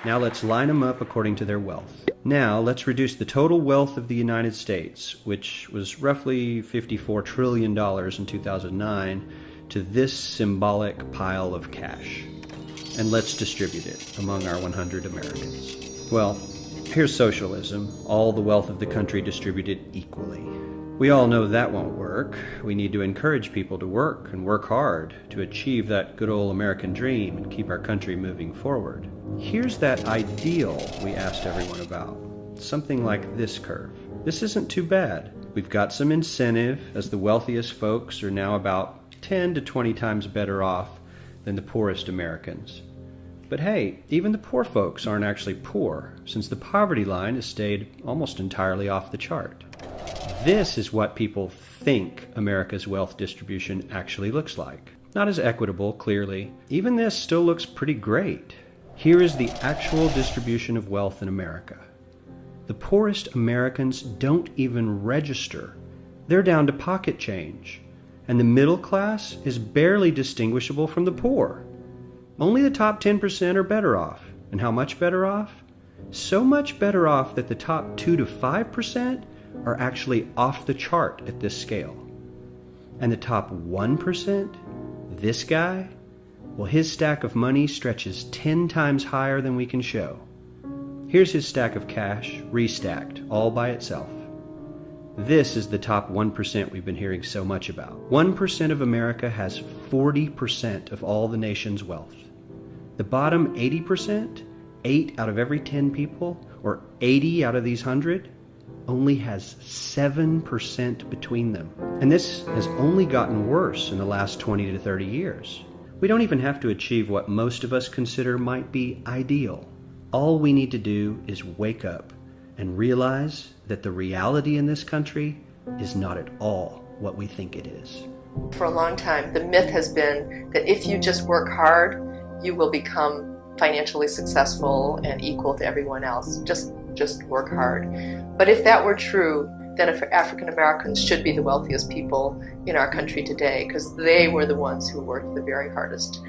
Now let's line them up according to their wealth. Now let's reduce the total wealth of the United States, which was roughly $54 trillion in 2009, to this symbolic pile of cash. And let's distribute it among our 100 Americans. Well, here's socialism, all the wealth of the country distributed equally. We all know that won't work. We need to encourage people to work and work hard to achieve that good old American dream and keep our country moving forward. Here's that ideal we asked everyone about. Something like this curve. This isn't too bad. We've got some incentive, as the wealthiest folks are now about 10 to 20 times better off than the poorest Americans. But hey, even the poor folks aren't actually poor, since the poverty line has stayed almost entirely off the chart. This is what people think America's wealth distribution actually looks like. Not as equitable, clearly. Even this still looks pretty great. Here is the actual distribution of wealth in America. The poorest Americans don't even register. They're down to pocket change. And the middle class is barely distinguishable from the poor. Only the top 10% are better off. And how much better off? So much better off that the top 2 to 5% are actually off the chart at this scale. And the top 1%, this guy, well, his stack of money stretches 10 times higher than we can show. Here's his stack of cash, restacked, all by itself. This is the top 1% we've been hearing so much about. 1% of America has 40% of all the nation's wealth. The bottom 80%, 8 out of every 10 people, or 80 out of these 100, only has 7% between them. And this has only gotten worse in the last 20 to 30 years. We don't even have to achieve what most of us consider might be ideal. All we need to do is wake up and realize that the reality in this country is not at all what we think it is. For a long time, the myth has been that if you just work hard, you will become financially successful and equal to everyone else. Just work hard. But if that were true, then African Americans should be the wealthiest people in our country today, because they were the ones who worked the very hardest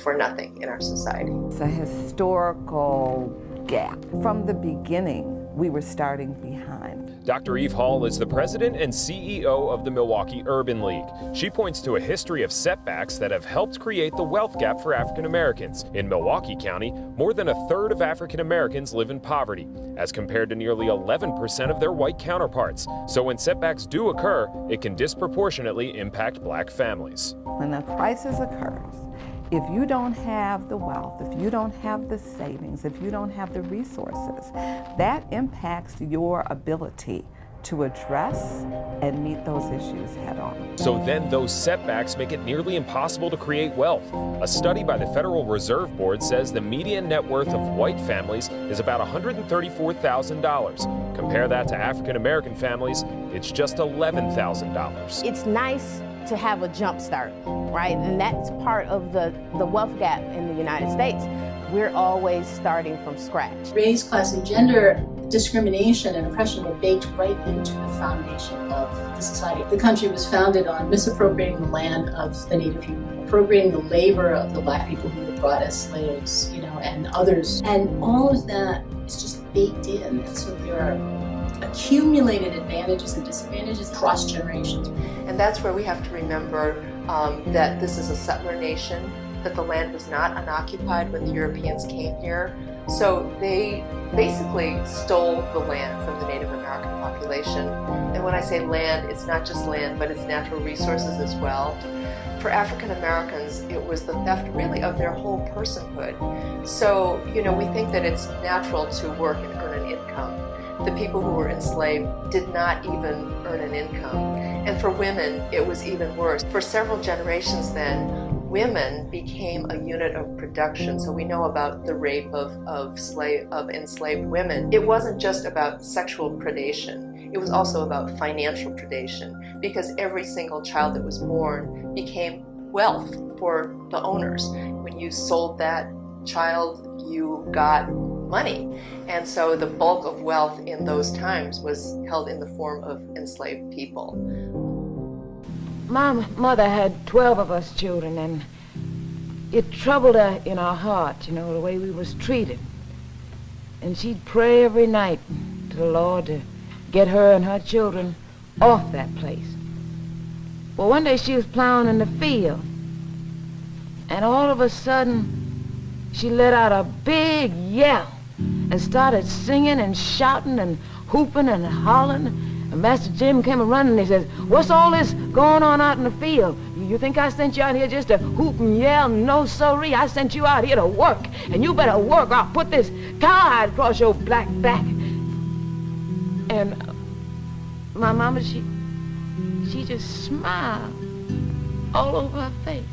for nothing in our society. It's a historical gap. From the beginning, we were starting behind. Dr. Eve Hall is the president and CEO of the Milwaukee Urban League. She points to a history of setbacks that have helped create the wealth gap for African Americans. In Milwaukee County, more than a third of African Americans live in poverty, as compared to nearly 11% of their white counterparts. So when setbacks do occur, it can disproportionately impact black families. When a crisis occurs, if you don't have the wealth, if you don't have the savings, if you don't have the resources, that impacts your ability to address and meet those issues head on. So then those setbacks make it nearly impossible to create wealth. A study by the Federal Reserve Board says the median net worth of white families is about $134,000. Compare that to African American families, it's just $11,000. It's nice to have a jump start, right? And that's part of the wealth gap in the United States. We're always starting from scratch. Race, class, and gender discrimination and oppression were baked right into the foundation of the society. The country was founded on misappropriating the land of the Native people, appropriating the labor of the black people who were brought as slaves, and others. And all of that is just baked in. And so there are accumulated advantages and disadvantages across generations. And that's where we have to remember that this is a settler nation, that the land was not unoccupied when the Europeans came here. So they basically stole the land from the Native American population. And when I say land, it's not just land, but it's natural resources as well. For African Americans, it was the theft really of their whole personhood. So, we think that it's natural to work and earn an income. The people who were enslaved did not even earn an income. And for women, it was even worse. For several generations then, women became a unit of production. So we know about the rape of enslaved women. It wasn't just about sexual predation. It was also about financial predation, because every single child that was born became wealth for the owners. When you sold that child, you got money. And so the bulk of wealth in those times was held in the form of enslaved people. My mother had 12 of us children, and it troubled her in our heart, the way we was treated. And she'd pray every night to the Lord to get her and her children off that place. Well, one day she was plowing in the field, and all of a sudden she let out a big yell and started singing and shouting and hooping and hollering. And Master Jim came running and he says, "What's all this going on out in the field? You think I sent you out here just to hoop and yell? No, sorry, I sent you out here to work. And you better work. I'll put this cowhide across your black back." And my mama, she just smiled all over her face.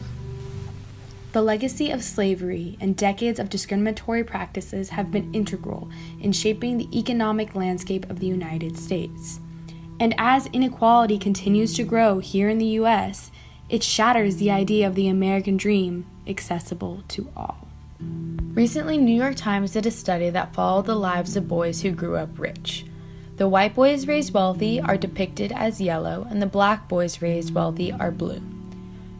The legacy of slavery and decades of discriminatory practices have been integral in shaping the economic landscape of the United States. And as inequality continues to grow here in the U.S., it shatters the idea of the American dream accessible to all. Recently, New York Times did a study that followed the lives of boys who grew up rich. The white boys raised wealthy are depicted as yellow, and the black boys raised wealthy are blue.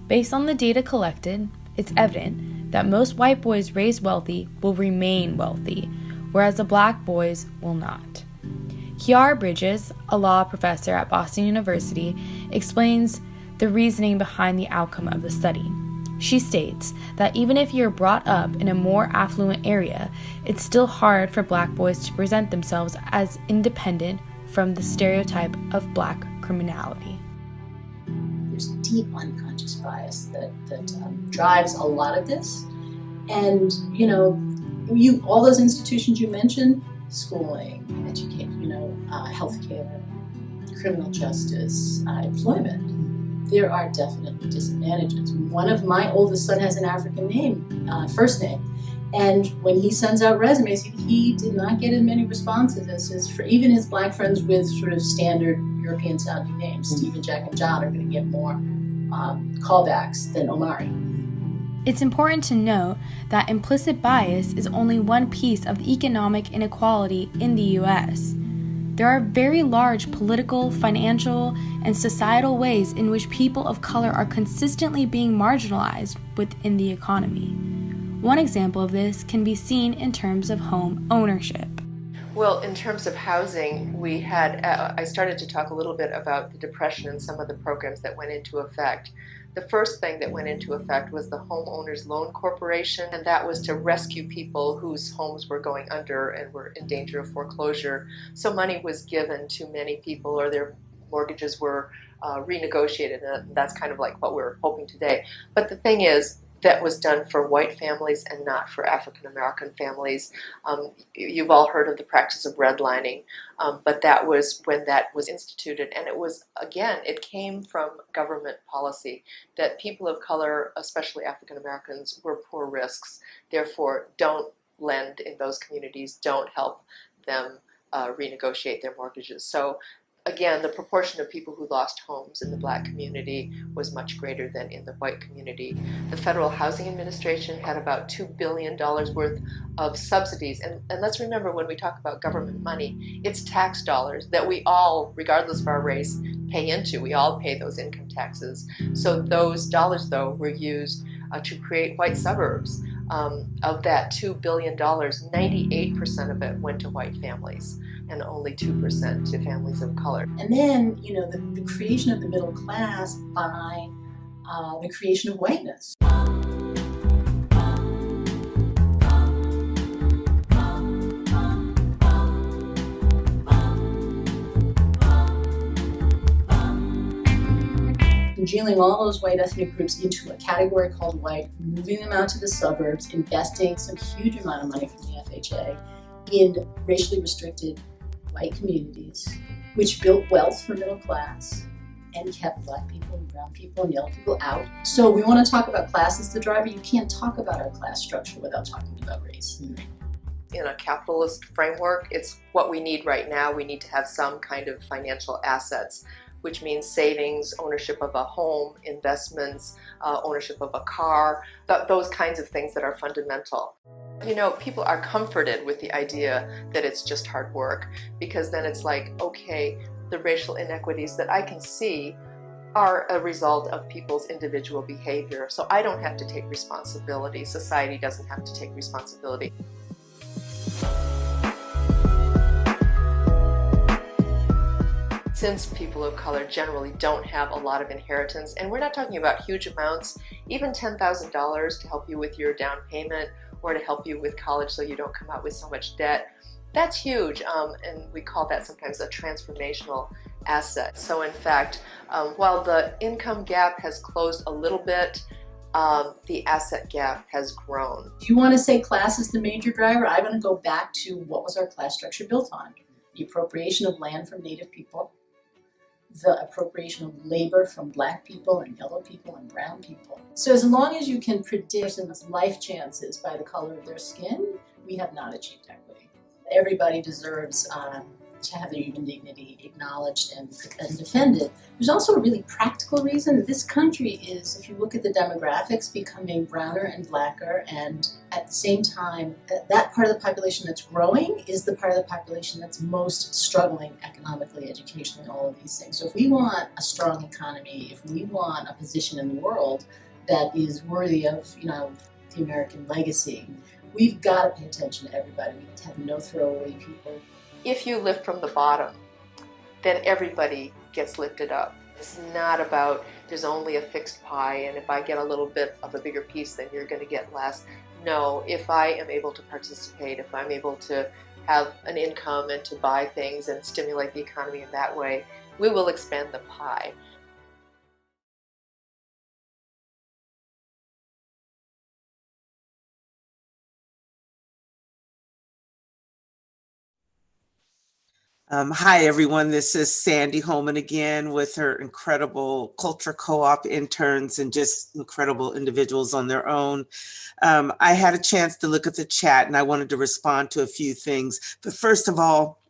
Based on the data collected, it's evident that most white boys raised wealthy will remain wealthy, whereas the black boys will not. Kiara Bridges, a law professor at Boston University, explains the reasoning behind the outcome of the study. She states that even if you're brought up in a more affluent area, it's still hard for black boys to present themselves as independent from the stereotype of black criminality. There's deep unconscious bias that drives a lot of this. And, all those institutions you mentioned, schooling, education, healthcare, criminal justice, employment, there are definitely disadvantages. One of my oldest son has an African name, first name. And when he sends out resumes, he did not get as many responses as even his black friends with sort of standard European sounding names. Stephen, Jack, and John are going to get more callbacks than Omari. It's important to note that implicit bias is only one piece of the economic inequality in the U.S. There are very large political, financial, and societal ways in which people of color are consistently being marginalized within the economy. One example of this can be seen in terms of home ownership. Well, in terms of housing, we had, I started to talk a little bit about the Depression and some of the programs that went into effect. The first thing that went into effect was the Homeowners Loan Corporation, and that was to rescue people whose homes were going under and were in danger of foreclosure. So money was given to many people, or their mortgages were renegotiated, and that's kind of like what we're hoping today. But the thing is, that was done for white families and not for African American families. You've all heard of the practice of redlining, but that was when that was instituted. And it was, again, it came from government policy that people of color, especially African Americans, were poor risks. Therefore, don't lend in those communities, don't help them renegotiate their mortgages. So again, the proportion of people who lost homes in the Black community was much greater than in the white community. The Federal Housing Administration had about $2 billion worth of subsidies. And let's remember, when we talk about government money, it's tax dollars that we all, regardless of our race, pay into. We all pay those income taxes. So those dollars, though, were used to create white suburbs. Of that $2 billion, 98% of it went to white families, and only 2% to families of color. And then, you know, the creation of the middle class by the creation of whiteness. Congealing all those white ethnic groups into a category called white, moving them out to the suburbs, investing some huge amount of money from the FHA in racially restricted white communities, which built wealth for middle class and kept Black people and brown people and yellow people out. So we want to talk about class as the driver. You can't talk about our class structure without talking about race. In a capitalist framework, it's what we need right now. We need to have some kind of financial assets, which means savings, ownership of a home, investments, ownership of a car, those kinds of things that are fundamental. You know, people are comforted with the idea that it's just hard work, because then it's like, okay, the racial inequities that I can see are a result of people's individual behavior, so I don't have to take responsibility. Society doesn't have to take responsibility. Since people of color generally don't have a lot of inheritance, and we're not talking about huge amounts, even $10,000 to help you with your down payment or to help you with college so you don't come out with so much debt, that's huge, and we call that sometimes a transformational asset. So in fact, while the income gap has closed a little bit, the asset gap has grown. Do you want to say class is the major driver? I'm going to go back to what was our class structure built on? The appropriation of land from Native people, the appropriation of labor from Black people and yellow people and brown people. So as long as you can predict someone's life chances by the color of their skin, we have not achieved equity. Everybody deserves to have their human dignity acknowledged and defended. There's also a really practical reason. This country is, if you look at the demographics, becoming browner and blacker, and at the same time, that part of the population that's growing is the part of the population that's most struggling economically, educationally, all of these things. So if we want a strong economy, if we want a position in the world that is worthy of, you know, the American legacy, we've got to pay attention to everybody. We need to have no throwaway people. If you lift from the bottom, then everybody gets lifted up. It's not about there's only a fixed pie, and if I get a little bit of a bigger piece, then you're going to get less. No, if I am able to participate, if I'm able to have an income and to buy things and stimulate the economy in that way, we will expand the pie. Hi, everyone. This is Sandy Holman again with her incredible Culture Co-op interns and just incredible individuals on their own. I had a chance to look at the chat and I wanted to respond to a few things. But first of all,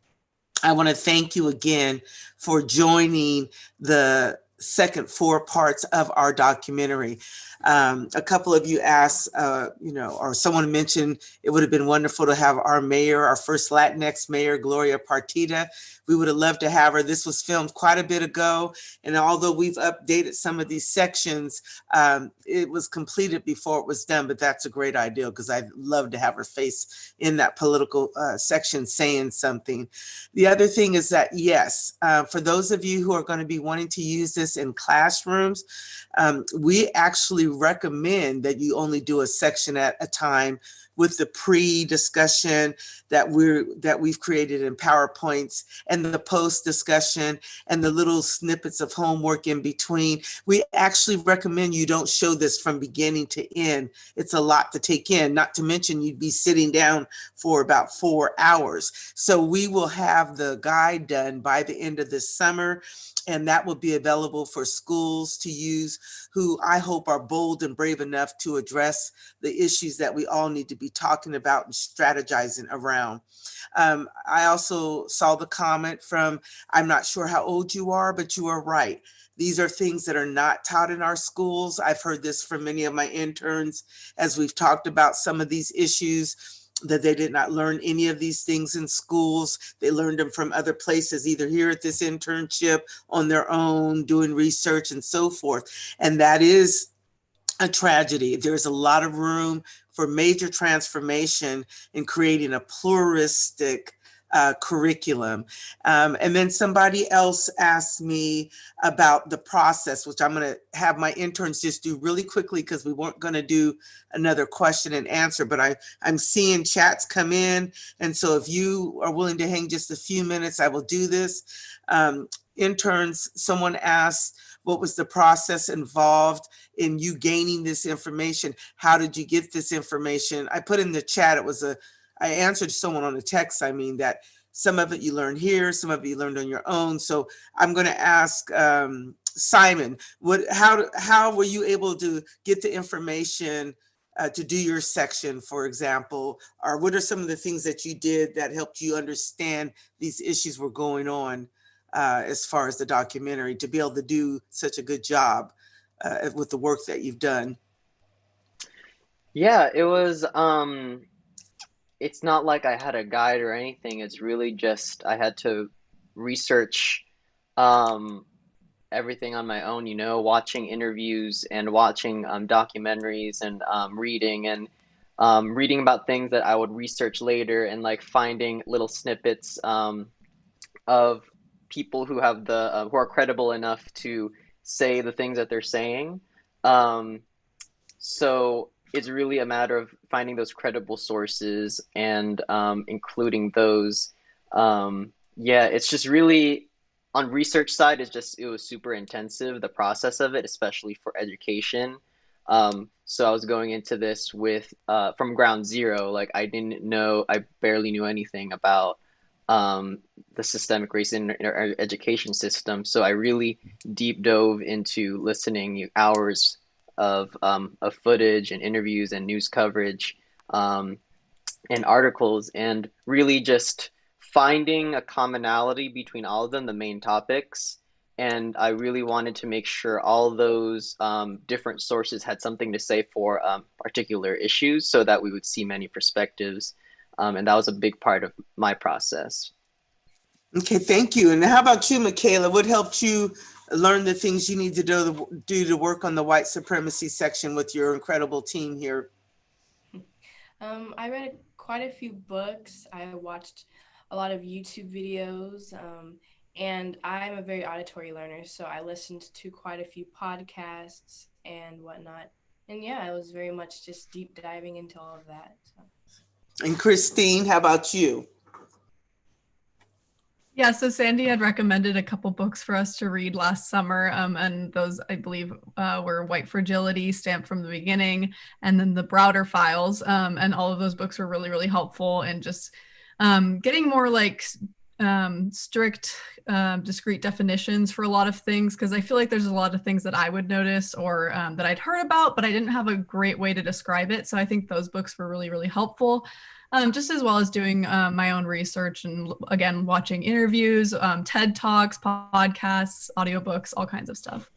I want to thank you again for joining the second 4 parts of our documentary. A couple of you asked, or someone mentioned it would have been wonderful to have our mayor, our first Latinx mayor, Gloria Partida. We would have loved to have her. This was filmed quite a bit ago. And although we've updated some of these sections, it was completed before it was done, but that's a great idea because I'd love to have her face in that political section saying something. The other thing is that, yes, for those of you who are going to be wanting to use this in classrooms, we actually recommend that you only do a section at a time with the pre-discussion that we've created in PowerPoints and the post-discussion and the little snippets of homework in between. We actually recommend you don't show this from beginning to end. It's a lot to take in, not to mention you'd be sitting down for about 4 hours. So we will have the guide done by the end of this summer, and that will be available for schools to use who I hope are bold and brave enough to address the issues that we all need to be talking about and strategizing around. I also saw the comment from, I'm not sure how old you are, but you are right. These are things that are not taught in our schools. I've heard this from many of my interns as we've talked about some of these issues, that they did not learn any of these things in schools. They learned them from other places, either here at this internship, on their own, doing research and so forth. And that is a tragedy. There's a lot of room for major transformation in creating a pluralistic curriculum. And then somebody else asked me about the process, which I'm going to have my interns just do really quickly because we weren't going to do another question and answer, but I'm seeing chats come in. And so if you are willing to hang just a few minutes, I will do this. Interns, someone asked, what was the process involved in you gaining this information? How did you get this information? I put in the chat, I answered someone on the text, that some of it you learned here, some of it you learned on your own. So I'm going to ask Simon, how were you able to get the information to do your section, for example? Or what are some of the things that you did that helped you understand these issues were going on as far as the documentary, to be able to do such a good job with the work that you've done? Yeah, it was, it's not like I had a guide or anything. It's really just I had to research everything on my own, watching interviews and watching documentaries and reading about things that I would research later, and like finding little snippets of people who have who are credible enough to say the things that they're saying. So it's really a matter of finding those credible sources and including those. It's just really, on research side, it was super intensive, the process of it, especially for education. So I was going into this with from ground zero. Like I barely knew anything about the systemic racism in our education system. So I really deep dove into listening hours of footage and interviews and news coverage and articles, and really just finding a commonality between all of them, the main topics. And I really wanted to make sure all those different sources had something to say for particular issues, so that we would see many perspectives. And that was a big part of my process. Okay, thank you. And how about you, Michaela? What helped you learn the things you need to do to work on the white supremacy section with your incredible team here? I read quite a few books. I watched a lot of YouTube videos, and I'm a very auditory learner, so I listened to quite a few podcasts and whatnot. And yeah, it was very much just deep diving into all of that. So. And Christine, how about you? Yeah, so Sandy had recommended a couple books for us to read last summer, and those, I believe, were White Fragility, Stamped from the Beginning, and then The Browder Files, and all of those books were really, really helpful in just getting more like strict, discrete definitions for a lot of things, because I feel like there's a lot of things that I would notice or that I'd heard about, but I didn't have a great way to describe it. So I think those books were really, really helpful. just as well as doing my own research and again, watching interviews, TED Talks, podcasts, audiobooks, all kinds of stuff.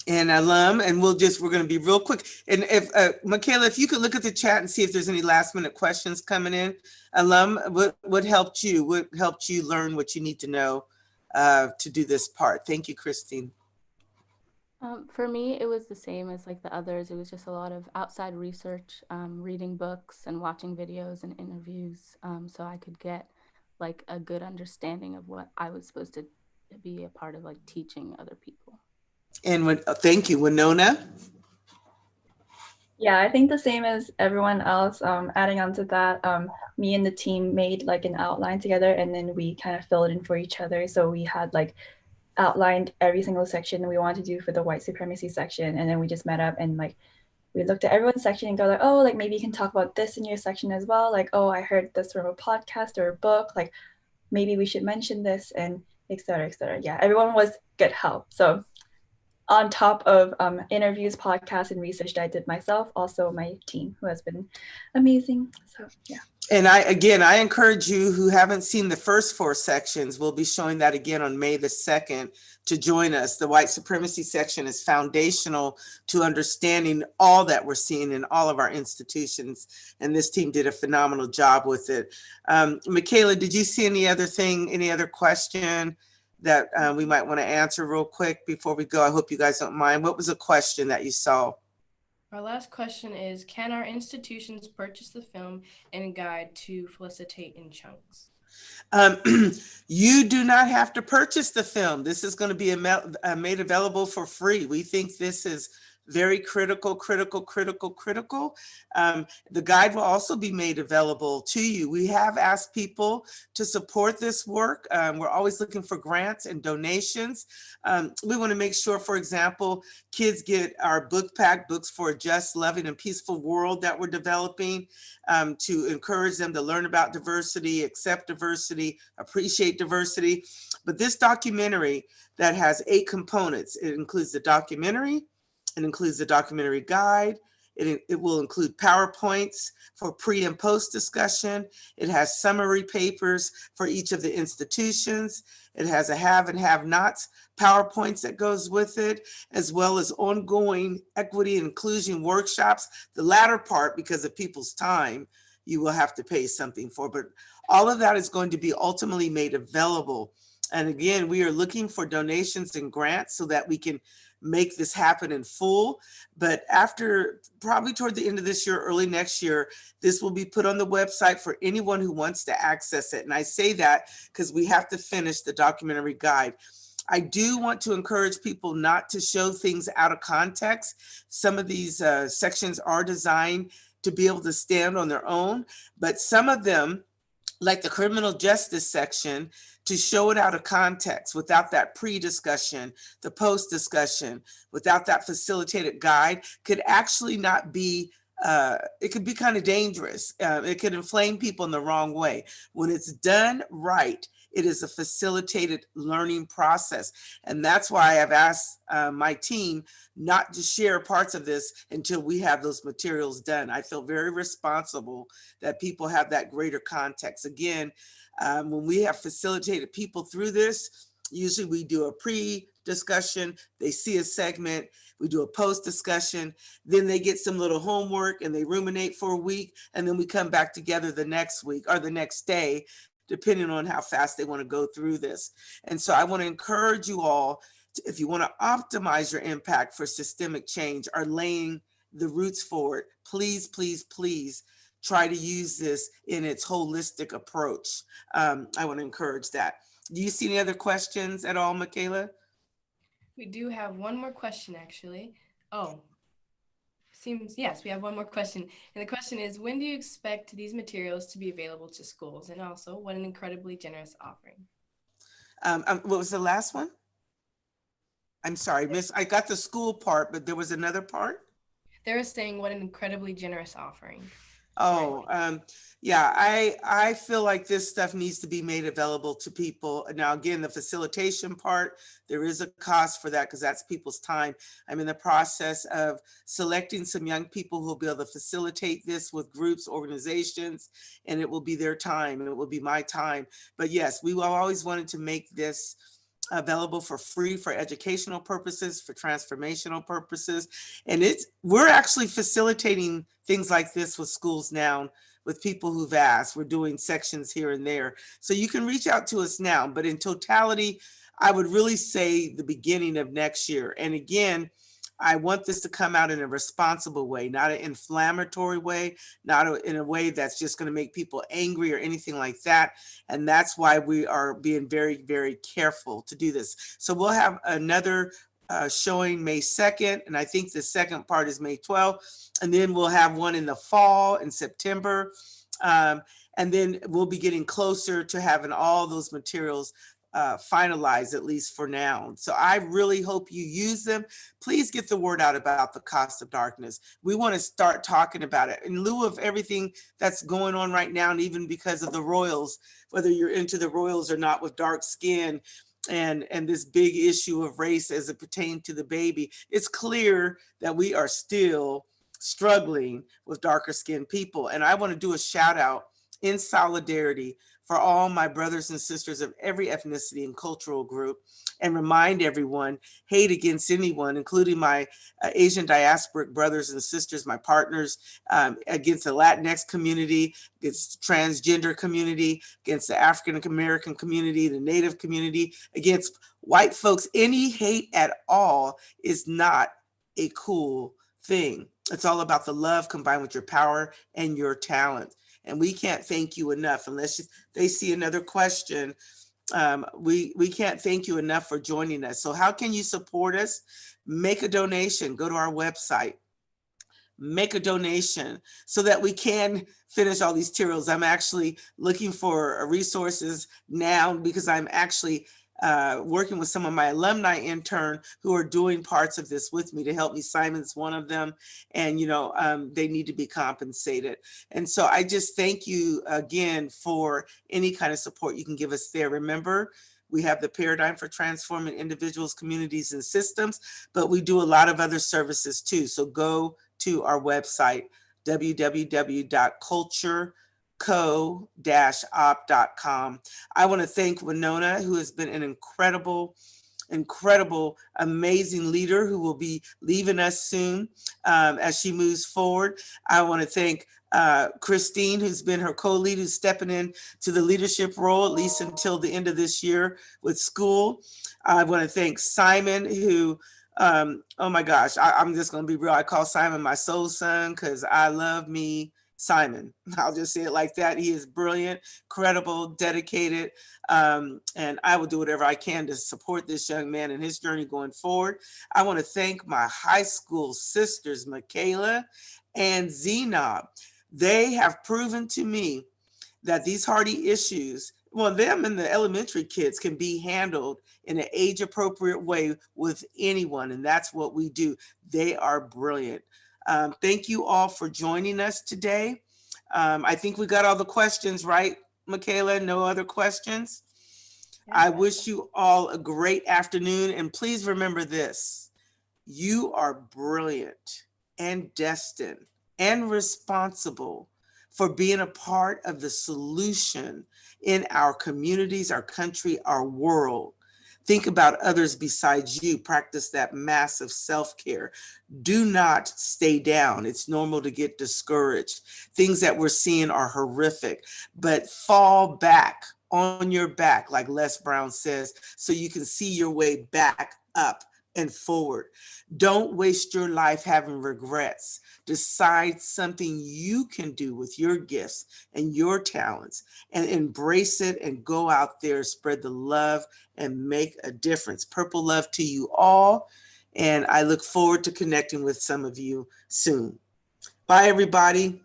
And alum, and we're going to be real quick. And if Michaela, if you could look at the chat and see if there's any last minute questions coming in. Alum, what helped you? What helped you learn what you need to know to do this part? Thank you, Christine. For me, it was the same as like the others. It was just a lot of outside research, reading books and watching videos and interviews, so I could get like a good understanding of what I was supposed to be a part of, like teaching other people. And thank you, Winona. Yeah, I think the same as everyone else. Adding on to that, me and the team made like an outline together, and then we kind of filled in for each other. So we had like outlined every single section we wanted to do for the white supremacy section, and then we just met up and like we looked at everyone's section and go like, oh, like maybe you can talk about this in your section as well. Like, oh, I heard this from a podcast or a book. Like, maybe we should mention this, and et cetera, et cetera. Yeah, everyone was good help. So on top of interviews, podcasts, and research that I did myself, also my team who has been amazing. So yeah. And I encourage you who haven't seen the first 4 sections, we'll be showing that again on May the 2nd to join us. The white supremacy section is foundational to understanding all that we're seeing in all of our institutions. And this team did a phenomenal job with it. Michaela, did you see any other question that we might want to answer real quick before we go? I hope you guys don't mind. What was a question that you saw? Our last question is, can our institutions purchase the film and guide to felicitate in chunks? You do not have to purchase the film. This is going to be made available for free. We think this is very critical. The guide will also be made available to you. We have asked people to support this work. We're always looking for grants and donations. We want to make sure, for example, kids get our book pack, Books for a Just, Loving, and Peaceful World that we're developing to encourage them to learn about diversity, accept diversity, appreciate diversity. But this documentary that has 8 components, it includes the documentary, it includes the documentary guide. It will include PowerPoints for pre and post discussion. It has summary papers for each of the institutions. It has a have and have nots PowerPoints that goes with it, as well as ongoing equity and inclusion workshops. The latter part, because of people's time, you will have to pay something for, but all of that is going to be ultimately made available. And again, we are looking for donations and grants so that we can make this happen in full. But after, probably toward the end of this year, early next year, this will be put on the website for anyone who wants to access it. And I say that because we have to finish the documentary guide. I do want to encourage people not to show things out of context. Some of these sections are designed to be able to stand on their own, but some of them, like the criminal justice section, to show it out of context without that pre-discussion, the post-discussion, without that facilitated guide, could actually not be, it could be kind of dangerous. It could inflame people in the wrong way. When it's done right, it is a facilitated learning process. And that's why I've asked my team not to share parts of this until we have those materials done. I feel very responsible that people have that greater context. Again, when we have facilitated people through this, usually we do a pre-discussion, they see a segment, we do a post-discussion, then they get some little homework and they ruminate for a week, and then we come back together the next week or the next day, depending on how fast they want to go through this. And so I want to encourage you all, if you want to optimize your impact for systemic change or laying the roots for it, please, please, please try to use this in its holistic approach. I want to encourage that. Do you see any other questions at all, Michaela? We do have one more question, actually. Oh, yes, we have one more question. And the question is, when do you expect these materials to be available to schools? And also, what an incredibly generous offering. What was the last one? I'm sorry, Miss. I got the school part, but there was another part. They were saying, what an incredibly generous offering. Oh, yeah, I feel like this stuff needs to be made available to people. Now, again, the facilitation part, there is a cost for that because that's people's time. I'm in the process of selecting some young people who will be able to facilitate this with groups, organizations, and it will be their time and it will be my time. But yes, we will always wanted to make this available for free for educational purposes, for transformational purposes. And we're actually facilitating things like this with schools now, with people who've asked. We're doing sections here and there. So you can reach out to us now, but in totality, I would really say the beginning of next year. And again, I want this to come out in a responsible way, not an inflammatory way, not in a way that's just going to make people angry or anything like that. And that's why we are being very, very careful to do this. So we'll have another showing May 2nd, and I think the second part is May 12th. And then we'll have one in the fall in September. And then we'll be getting closer to having all those materials finalized, at least for now. So I really hope you use them. Please get the word out about the cost of darkness. We want to start talking about it in lieu of everything that's going on right now, and even because of the royals, whether you're into the royals or not with dark skin, and this big issue of race as it pertains to the baby. It's clear that we are still struggling with darker skinned people. And I want to do a shout out in solidarity for all my brothers and sisters of every ethnicity and cultural group, and remind everyone, hate against anyone, including my Asian diasporic brothers and sisters, my partners, against the Latinx community, against the transgender community, against the African American community, the Native community, against white folks. Any hate at all is not a cool thing. It's all about the love combined with your power and your talent. And we can't thank you enough. Unless they see another question, we can't thank you enough for joining us. So how can you support us? Make a donation. Go to our website. Make a donation so that we can finish all these materials. I'm actually looking for resources now because I'm actually working with some of my alumni intern who are doing parts of this with me to help me. Simon's one of them, and they need to be compensated. And so I just thank you again for any kind of support you can give us there. Remember, we have the paradigm for transforming individuals, communities, and systems, but we do a lot of other services too. So go to our website, www.culture.co-op.com. I want to thank Winona, who has been an incredible, amazing leader who will be leaving us soon as she moves forward. I want to thank Christine, who's been her co-lead, who's stepping in to the leadership role, at least until the end of this year with school. I want to thank Simon, who, oh my gosh, I'm just going to be real. I call Simon my soul son because I love me Simon. I'll just say it like that. He is brilliant, credible, dedicated, and I will do whatever I can to support this young man in his journey going forward. I want to thank my high school sisters, Michaela and Zenob. They have proven to me that these hardy issues, well, them and the elementary kids can be handled in an age-appropriate way with anyone, and that's what we do. They are brilliant. Thank you all for joining us today. I think we got all the questions right, Michaela. No other questions? I wish you all a great afternoon, and please remember this. You are brilliant and destined and responsible for being a part of the solution in our communities, our country, our world. Think about others besides you. Practice that massive self-care. Do not stay down. It's normal to get discouraged. Things that we're seeing are horrific, but fall back on your back, like Les Brown says, so you can see your way back up and forward. Don't waste your life having regrets. Decide something you can do with your gifts and your talents and embrace it and go out there, spread the love and make a difference. Purple love to you all. And I look forward to connecting with some of you soon. Bye, everybody.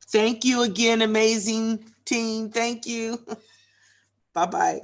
Thank you again, amazing team. Thank you. Bye-bye.